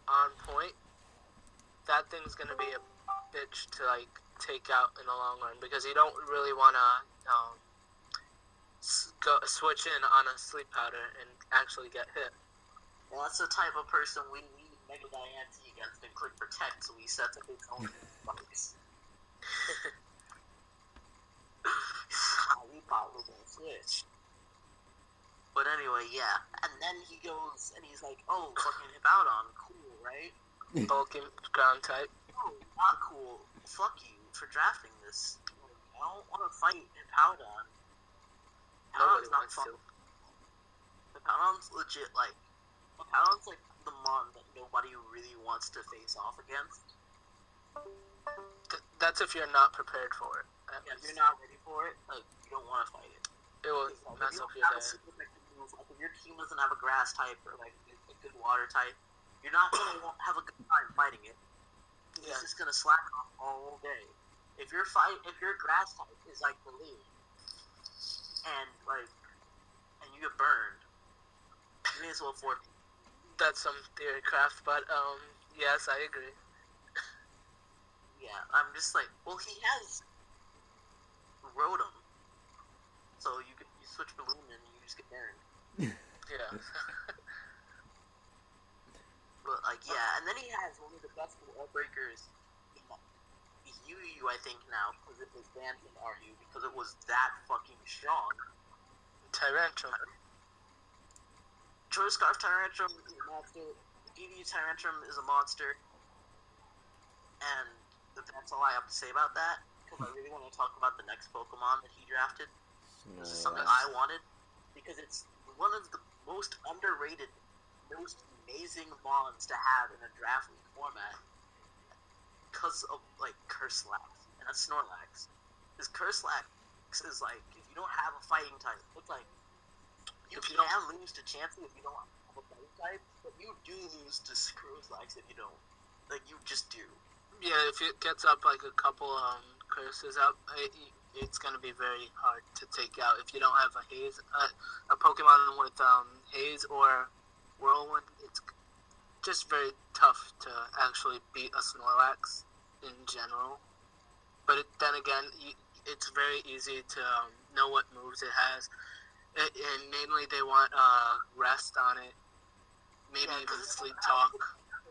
on point, that thing's gonna be a bitch to like take out in the long run because you don't really wanna switch in on a sleep powder and actually get hit. Well, that's the type of person we need Mega YT against and click protect, so he sets up his own spikes. We probably gonna switch. But anyway, yeah. And then he goes and he's like, "Oh, fucking Hippowdon, cool, right? Bulky ground type. No, not cool. Fuck you for drafting this. I don't want to fight Hippowdon. Nobody Hippowdon's not wants fun. to. Hippowdon's legit like Hippowdon's like the mon that nobody really wants to face off against. That's if you're not prepared for it. Yeah, if you're not ready for it, like you don't want to fight it. It will Like, mess if you up don't your have a day. super effective move, like if your team doesn't have a grass type or like a good water type, you're not gonna have a good time fighting it. Yeah. It's just gonna slack off all day. If your grass type is like the lead, and you get burned, you may as well forfeit. That's some theory craft, but yes, I agree. Yeah, I'm just like, well, he has Rotom, so you switch Balloon and you just get burned. Yeah. But like, yeah, and then he has one of the best wall breakers in the UU, I think now, because it was banned in RU because it was that fucking strong. Tyrantrum. Troy Scarf Tyrantrum is a monster. DD Tyrantrum is a monster. And that's all I have to say about that. Because I really want to talk about the next Pokemon that he drafted. This is something I wanted. Because it's one of the most underrated, most amazing mons to have in a draft league format. Because of, like, Curslax. And that's Snorlax. Because Curslax is like, if you don't have a fighting type, it's like, you can lose to Chansey if you don't have a fighting type, but you do lose to Curslax if you don't. Like, you just do. Yeah, if it gets up like a couple curses up, it's gonna be very hard to take out if you don't have a haze, a Pokemon with haze or whirlwind. It's just very tough to actually beat a Snorlax in general. But then again, it's very easy to know what moves it has, and mainly they want rest on it, maybe even sleep talk.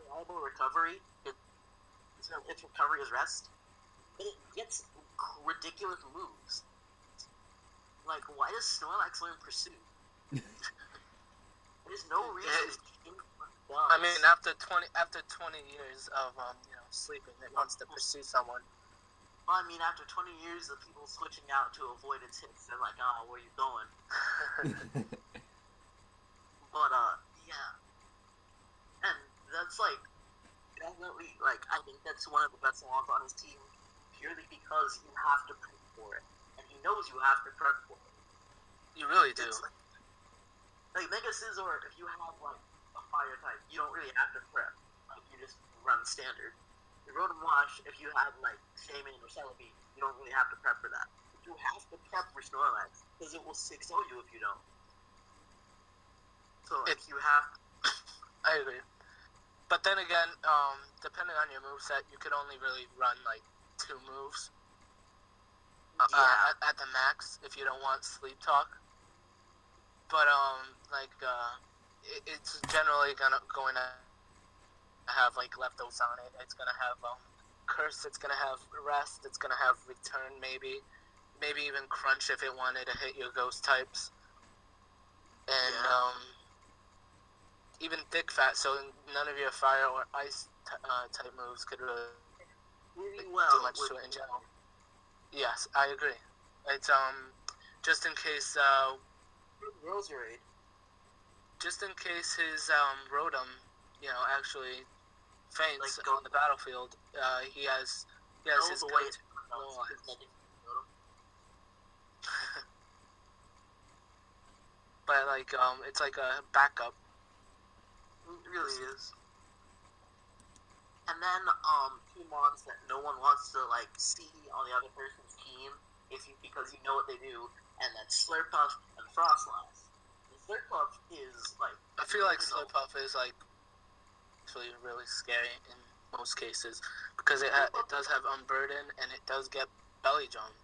Reliable recovery. Its recovery is rest, but it gets ridiculous moves. Like, why does Snorlax learn Pursuit? There's no reason. I mean, after 20 years of sleeping, it wants to pursue someone. Well, I mean, after 20 years of people switching out to avoid its hits, they're like, "Oh, where are you going?" But yeah, and that's like. Definitely, like, I think that's one of the best ones on his team, purely because you have to prep for it. And he knows you have to prep for it. You really do. Like Mega Scizor, if you have, like, a fire type, you don't really have to prep. Like, you just run standard. The Rotom Wash, if you have, like, Shaman or Celebi, you don't really have to prep for that. But you have to prep for Snorlax, because it will 6-0 you if you don't. So, like, you have to. I agree. But then again, depending on your moveset, you could only really run like 2 moves at the max if you don't want sleep talk. But it's generally going to have like leftovers on it. It's gonna have curse. It's gonna have rest. It's gonna have return. Maybe even crunch if it wanted to hit your ghost types. And even thick fat, so none of your fire or ice type moves could really do much to it in general. Yes, I agree. It's just in case Roserade. Just in case his Rotom, actually faints Like, on the battlefield, he has his go-to. But like it's like a backup. It really is. And then, 2 mons that no one wants to, like, see on the other person's team, because you know what they do, and then Slurpuff and Frostlass. The Slurpuff is like... I feel like Slurpuff is like actually really scary in most cases because it does have Unburden and it does get Belly Drum.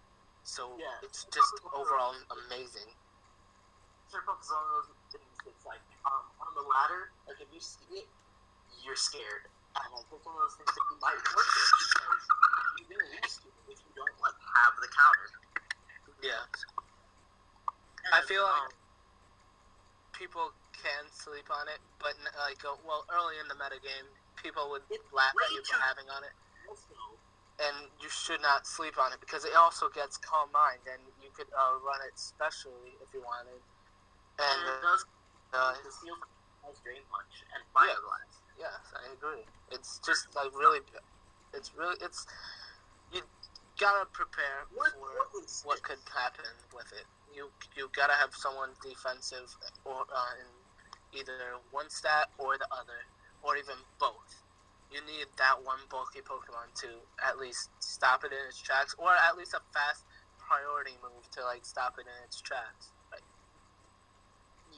So it's just overall amazing. Slurpuff is one of those things that's like on the ladder, like if you see it, you're scared. And like it's one of those things that you might work it because you will lose to it if you don't like have the counter. Yeah. And, I feel like people can sleep on it, but like early in the metagame, people would laugh at you for having on it. And you should not sleep on it because it also gets Calm Mind, and you could run it specially if you wanted. And it does steal Drain Punch and Fire Blast. Yes, I agree. It's just like really, you gotta prepare for what could happen with it. You gotta have someone defensive or in either one stat or the other, or even both. You need that one bulky Pokemon to at least stop it in its tracks, or at least a fast priority move to like stop it in its tracks. Like,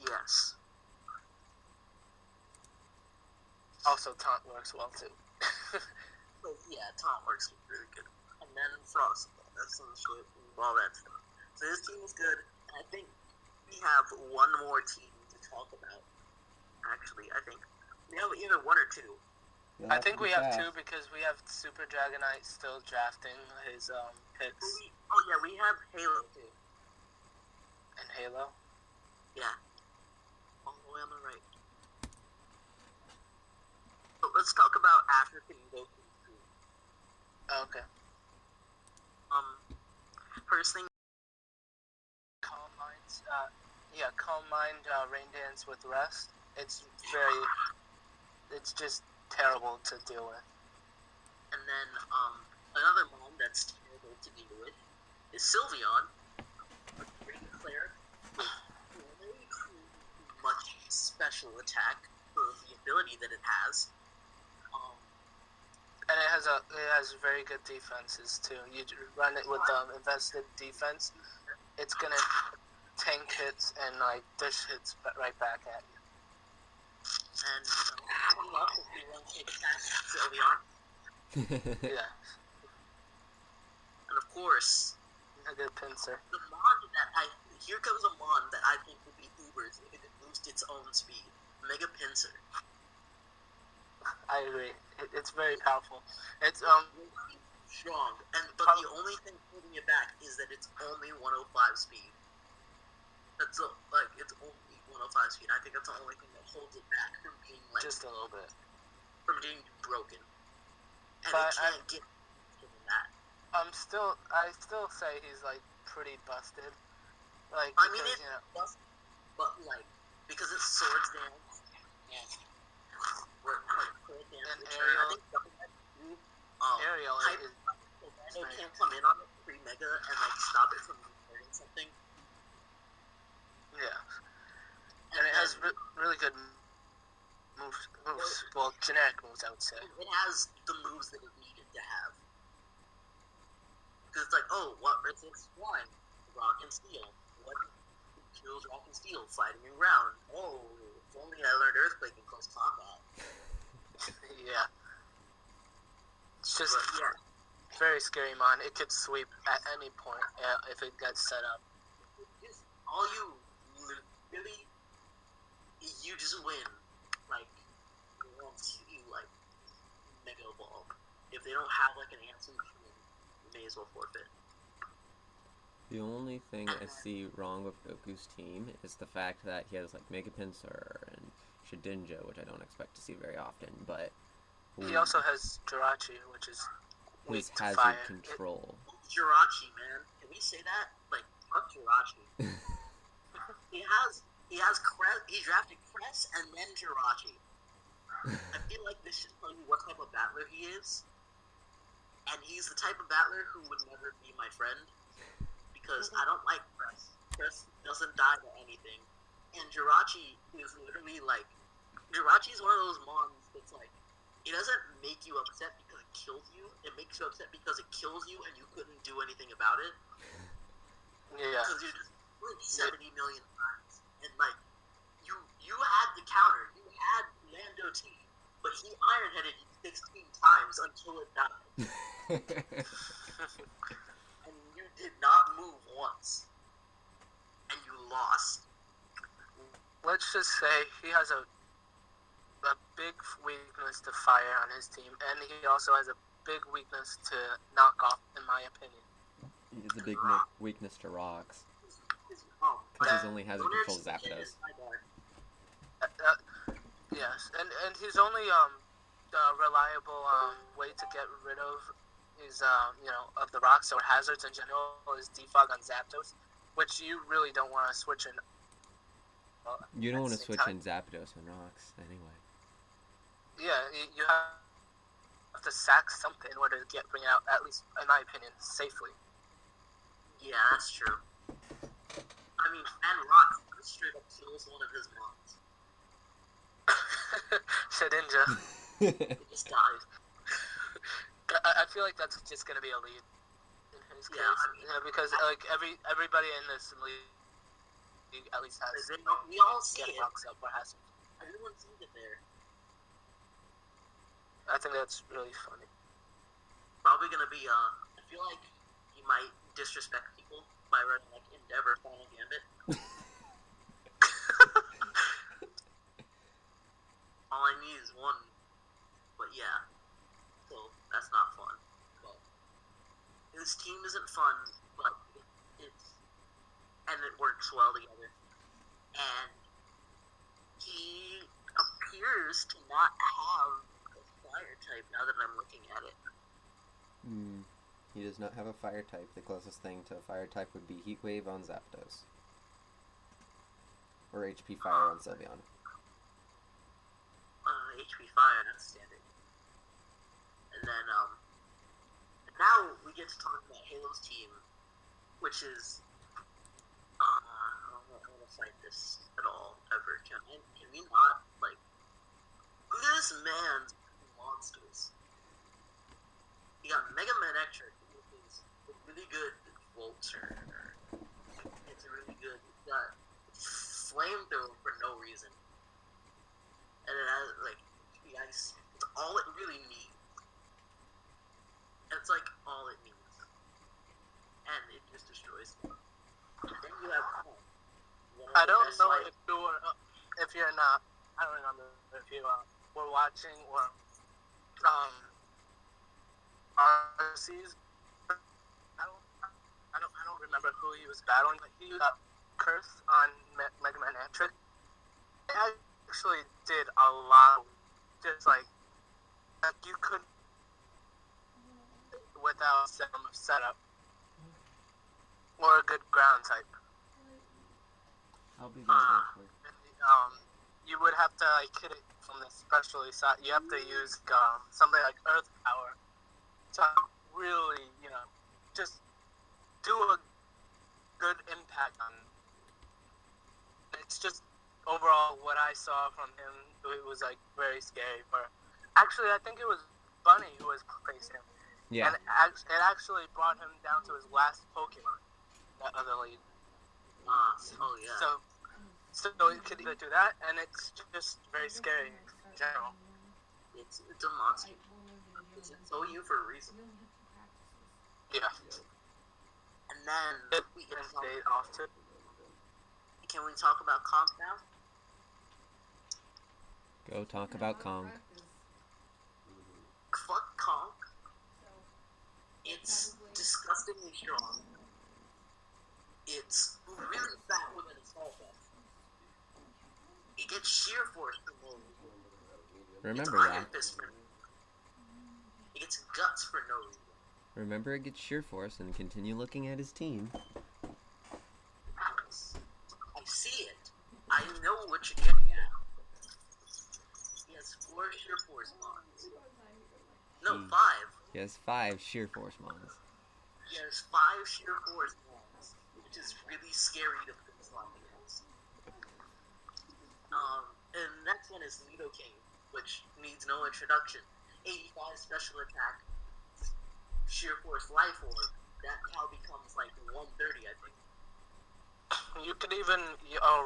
yes. Also, Taunt works well too. But yeah, Taunt works really good. And then Frost, that's some shit, all that stuff. So this team is good, and I think we have one more team to talk about. Actually, I think we have either one or two. I think we have two because we have Super Dragonite still drafting his picks. We have Halo too. And Halo? Yeah. All the way on the right. So let's talk about after hitting Goku. Okay. First thing. Calm Mind, Rain Dance with Rest. It's just terrible to deal with. And then another mom that's terrible to deal with is Sylveon, a great cleric with very much special attack for the ability that it has. And it has very good defenses too. You run it with invested defense, it's gonna tank hits and like dish hits right back at you. And I love if you run take attacks Sylveon. Yeah. And of course, a good pincer. The mon here comes a mon that I think would be Uber's if it could boost its own speed. Mega Pincer. I agree. It's very powerful. It's strong, but the only thing holding it back is that it's only 105 speed. It's only 105 speed. I think that's the only thing that holds it back from being like just a little bit from being broken. And but it can't get that. I still say he's like pretty busted. Like I mean, it's busted, but like because it's Swords Dance and Ariel can't come in on it pre-mega and like stop it from hurting something. Yeah, and it has really good moves. Well, generic moves, I would say. It has the moves that it needed to have. Because it's like, what resists one? Rock and Steel. What kills Rock and Steel? Fighting in ground. If only I learned Earthquake in close combat. Yeah. It's just very scary, man. It could sweep at any point if it gets set up. You just win. Like, once you, like, Mega Evolve. If they don't have, like, an answer, you may as well forfeit. The only thing I see wrong with Goku's team is the fact that he has, like, Mega Pinsir and Shedinja, which I don't expect to see very often, but... He also has Jirachi, which is his weak to hazard fire. control. Jirachi, man. Can we say that? Like, fuck Jirachi. He drafted Cress and then Jirachi. I feel like this should tell you what type of battler he is. And he's the type of battler who would never be my friend. Because I don't like Cress. Cress doesn't die to anything. And Jirachi is literally like... Jirachi is one of those mons that's like... It doesn't make you upset because it kills you. It makes you upset because it kills you and you couldn't do anything about it. Yeah. like 70 million times. And, like, you had the counter. You had Lando T. But he iron-headed you 16 times until it died. And you did not move once. And you lost. Let's just say he has a big weakness to fire on his team, and he also has a big weakness to knock off, in my opinion. He has a big weakness to rocks. Because he only has a control Zapdos. Yes, and his only reliable way to get rid of is of the rocks or hazards in general is defog on Zapdos, which you really don't want to switch in. You don't want to switch in Zapdos and rocks anyway. Yeah, you have to sack something in order to bring it out, at least in my opinion, safely. Yeah, that's true. I mean, and Rock straight up kills one of his mons. Shedinja. He just died. I feel like that's just gonna be a lead in his case. I mean, because like everybody in this league at least has. We all see it. Up or has Everyone sees it there. I think that's really funny. Probably gonna be I feel like he might disrespect people by running like Endeavor Final Gambit. All I need is one, but yeah, so that's not fun. But his team isn't fun, but it works well together. And he appears to not have a fire type now that I'm looking at it. He does not have a fire type. The closest thing to a fire type would be Heat Wave on Zapdos. Or HP Fire on Sylveon. HP Fire, that's standard. And then, now we get to talk about Halo's team, which is, I don't want to fight this at all, ever. Can we not, like, look at this man's monsters. You got Mega Man Electric, which is a really good Volter. It's really good. You got Flamethrower for no reason. And it has, like, the ice. It's all it really needs. It's, like, all it needs. And it just destroys them. Then you have Kong. I don't know if you're not, I don't remember if you were watching or, RC's. I don't remember who he was battling, but he got Curse on Mega Man Electric. I actually did a lot, just like you could without some setup or a good ground type. I'll be there. You would have to like hit it from the specially side. You have to use something like Earth Power to really, just do a good impact on it. It's just overall what I saw from him, it was like very scary. But actually, I think it was Bunny who was facing him. Yeah. And it actually brought him down to his last Pokemon, that other lead. Oh yeah. So it could either do that, and it's just very scary in general. It's a monster. It's OU for a reason. Yeah. And then can we talk about Kong now? Go talk about Kong. Fuck Kong. It's disgustingly strong. It's really fat with an assault vest. It gets sheer force for no reason. Remember that. It gets guts for no reason. Remember, it gets sheer force, and continue looking at his team. I see it. I know what you're getting at. He has 4 sheer force mons. No, 5. He has 5 sheer force mons. He has 5 sheer force mons, which is really scary to put this line against. And next one is Nidoking, which needs no introduction. 85 special attack, sheer force life orb. That now becomes like 130, I think. You could even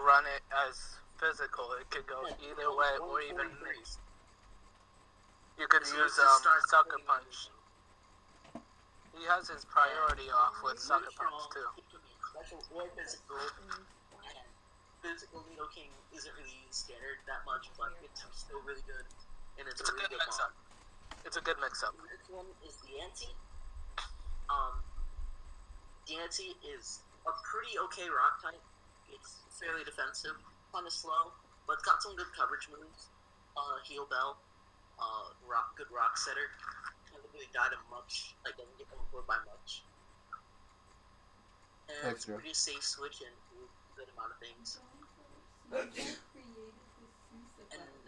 run it as physical. It could go either way, or even mixed. You could use Sucker Punch. He has his priority off with Sucker Punch too. Special or physical. And physical Needle King isn't really standard that much, but it's still really good. And it's a really good mix-up. It's a good mix-up. The next one is the Ante. The Ante is a pretty okay rock type. It's fairly defensive, kind of slow, but it's got some good coverage moves. Heal Bell, good rock setter. Doesn't really die to much, like doesn't get overboard by much. And it's a pretty safe switch in a good amount of things. And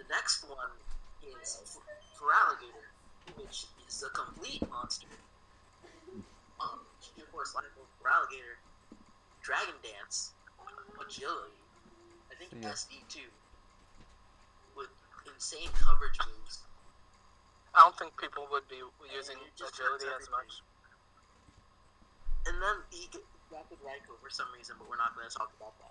the next one is for Alligator, which is a complete monster. Of course, like for Alligator, Dragon Dance, Agility, I think SD too, with insane coverage moves. I don't think people would be using Agility as much. And then he drafted Raikou for some reason, but we're not going to talk about that.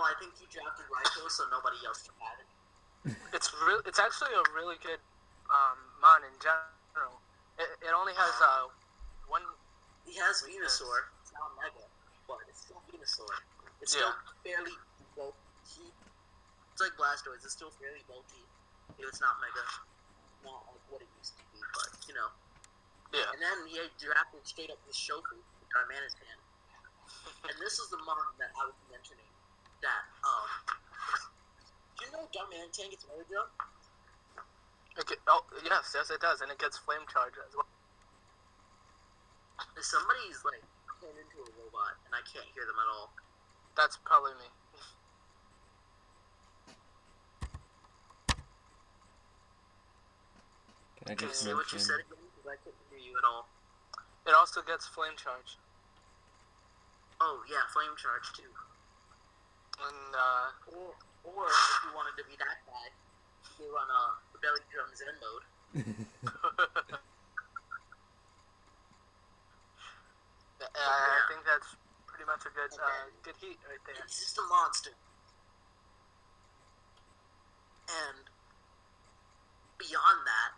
I think he drafted Raikou so nobody else can have it. It's actually a really good mon in general. It only has one. He has Venusaur. It's not Mega, but it's still Venusaur. It's still fairly bulky. It's like Blastoise. It's still fairly bulky. If it's not Mega, not like what it used to be, but Yeah. And then he drafted straight up this Shofu, Darmanistan. And this is the mon that I was mentioning. That do you know Darmanistan gets Mega Jump? Yes, it does, and it gets Flame Charge as well. Somebody's like turned into a robot, and I can't hear them at all. That's probably me. Can I just say what you said again? Because I couldn't hear you at all. It also gets Flame Charge. Oh yeah, Flame Charge too. And or if you wanted to be that guy, you run the Belly Drum Zen mode. I think that's pretty much a good heat right there. It's just a monster. And beyond that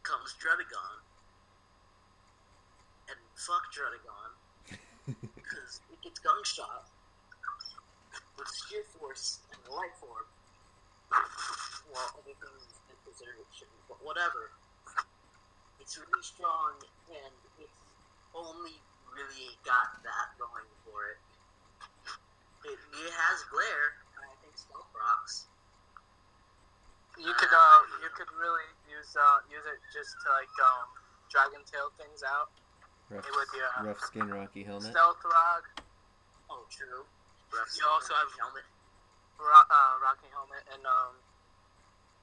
comes Druddigon. And fuck Druddigon. Because it gets Gung Shot with Sheer Force and the Light Form. Well, other things in preservation, but whatever. It's really strong, and it's only really got that going for it. It has Glare, and I think Stealth Rocks. You could really use it just to Dragon Tail things out. It would be a rough skin Rocky helmet. Stealth Rock. Oh, true. You also have helmet. Rocky helmet, and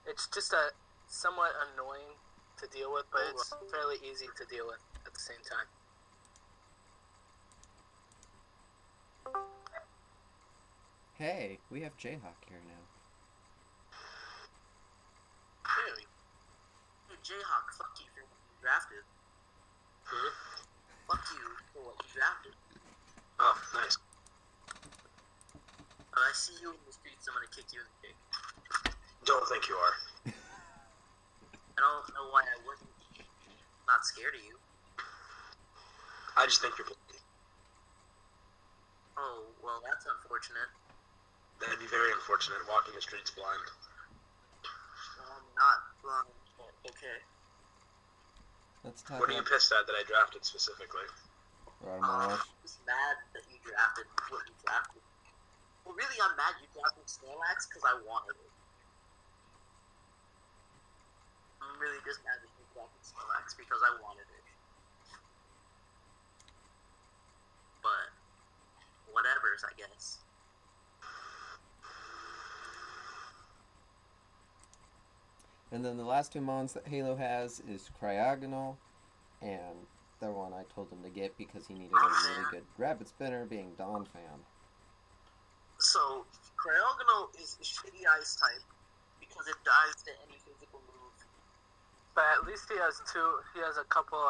it's just a somewhat annoying to deal with, but it's fairly easy to deal with at the same time. Hey, we have Jhawk here now. Really? Hey, Jhawk, fuck you for what you drafted. Fuck you for what you drafted. Oh, nice. When I see you in the streets, I'm gonna kick you in the dick. Don't think you are. I don't know why I wouldn't. I'm not scared of you. I just think you're blind. Oh, well, that's unfortunate. That'd be very unfortunate, walking the streets blind. Well, I'm not blind, but okay. Let's talk What are you pissed at that I drafted specifically? I'm just mad that you drafted what you drafted. Well, really, I'm mad you drafted Snorlax because I wanted it. I'm really just mad that you drafted Snorlax because I wanted it. But, whatever's, I guess. And then the last two mons that Halo has is Cryogonal, and the one I told him to get because he needed a really good rabbit spinner, being Dawn Fan. So, Cryogonal is a shitty ice type because it dies to any physical move. But at least he has a couple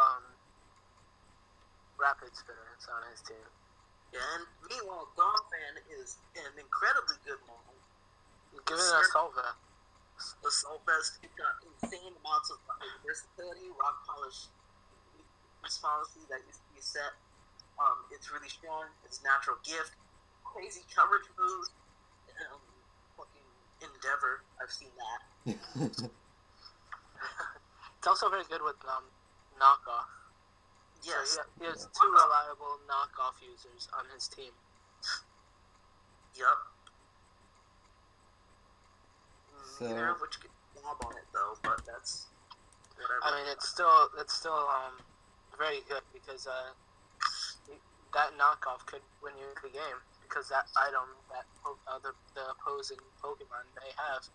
rapid spinners on his team. Yeah, and meanwhile, Fan is an incredibly good model. Give it an assault vest. Assault vest, it's got insane amounts of versatility, rock polish response that you set. It's really strong. It's natural gift, crazy coverage moves. Fucking Endeavor, I've seen that. It's also very good with knockoff. Yes. So he has 2 reliable knockoff users on his team. Yup. So, Neither of which get knob on it though, but that's whatever. I mean, it's still very good because that knockoff could win you the game because that item that the opposing Pokemon may have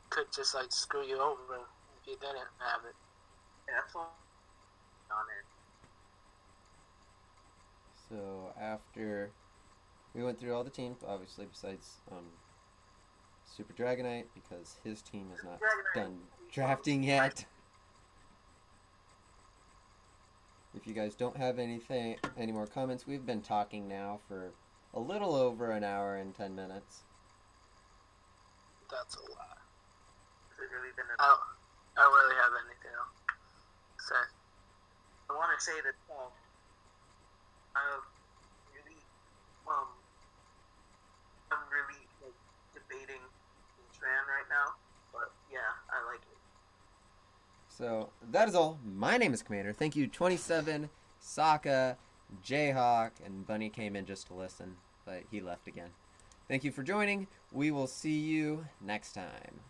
could just like screw you over if you didn't have it. Yeah, that's all on it. So after we went through all the teams, obviously besides Super Dragonite, because his team is not done drafting yet. If you guys don't have any more comments, we've been talking now for a little over an hour and 10 minutes. That's a lot. Has it really been I don't really have anything else to say. I want to say that I'm really like debating Tran right now, but yeah, I like it. So that is all. My name is Commander. Thank you, 27, Sokka, Jhawk, and Bunny came in just to listen, but he left again. Thank you for joining. We will see you next time.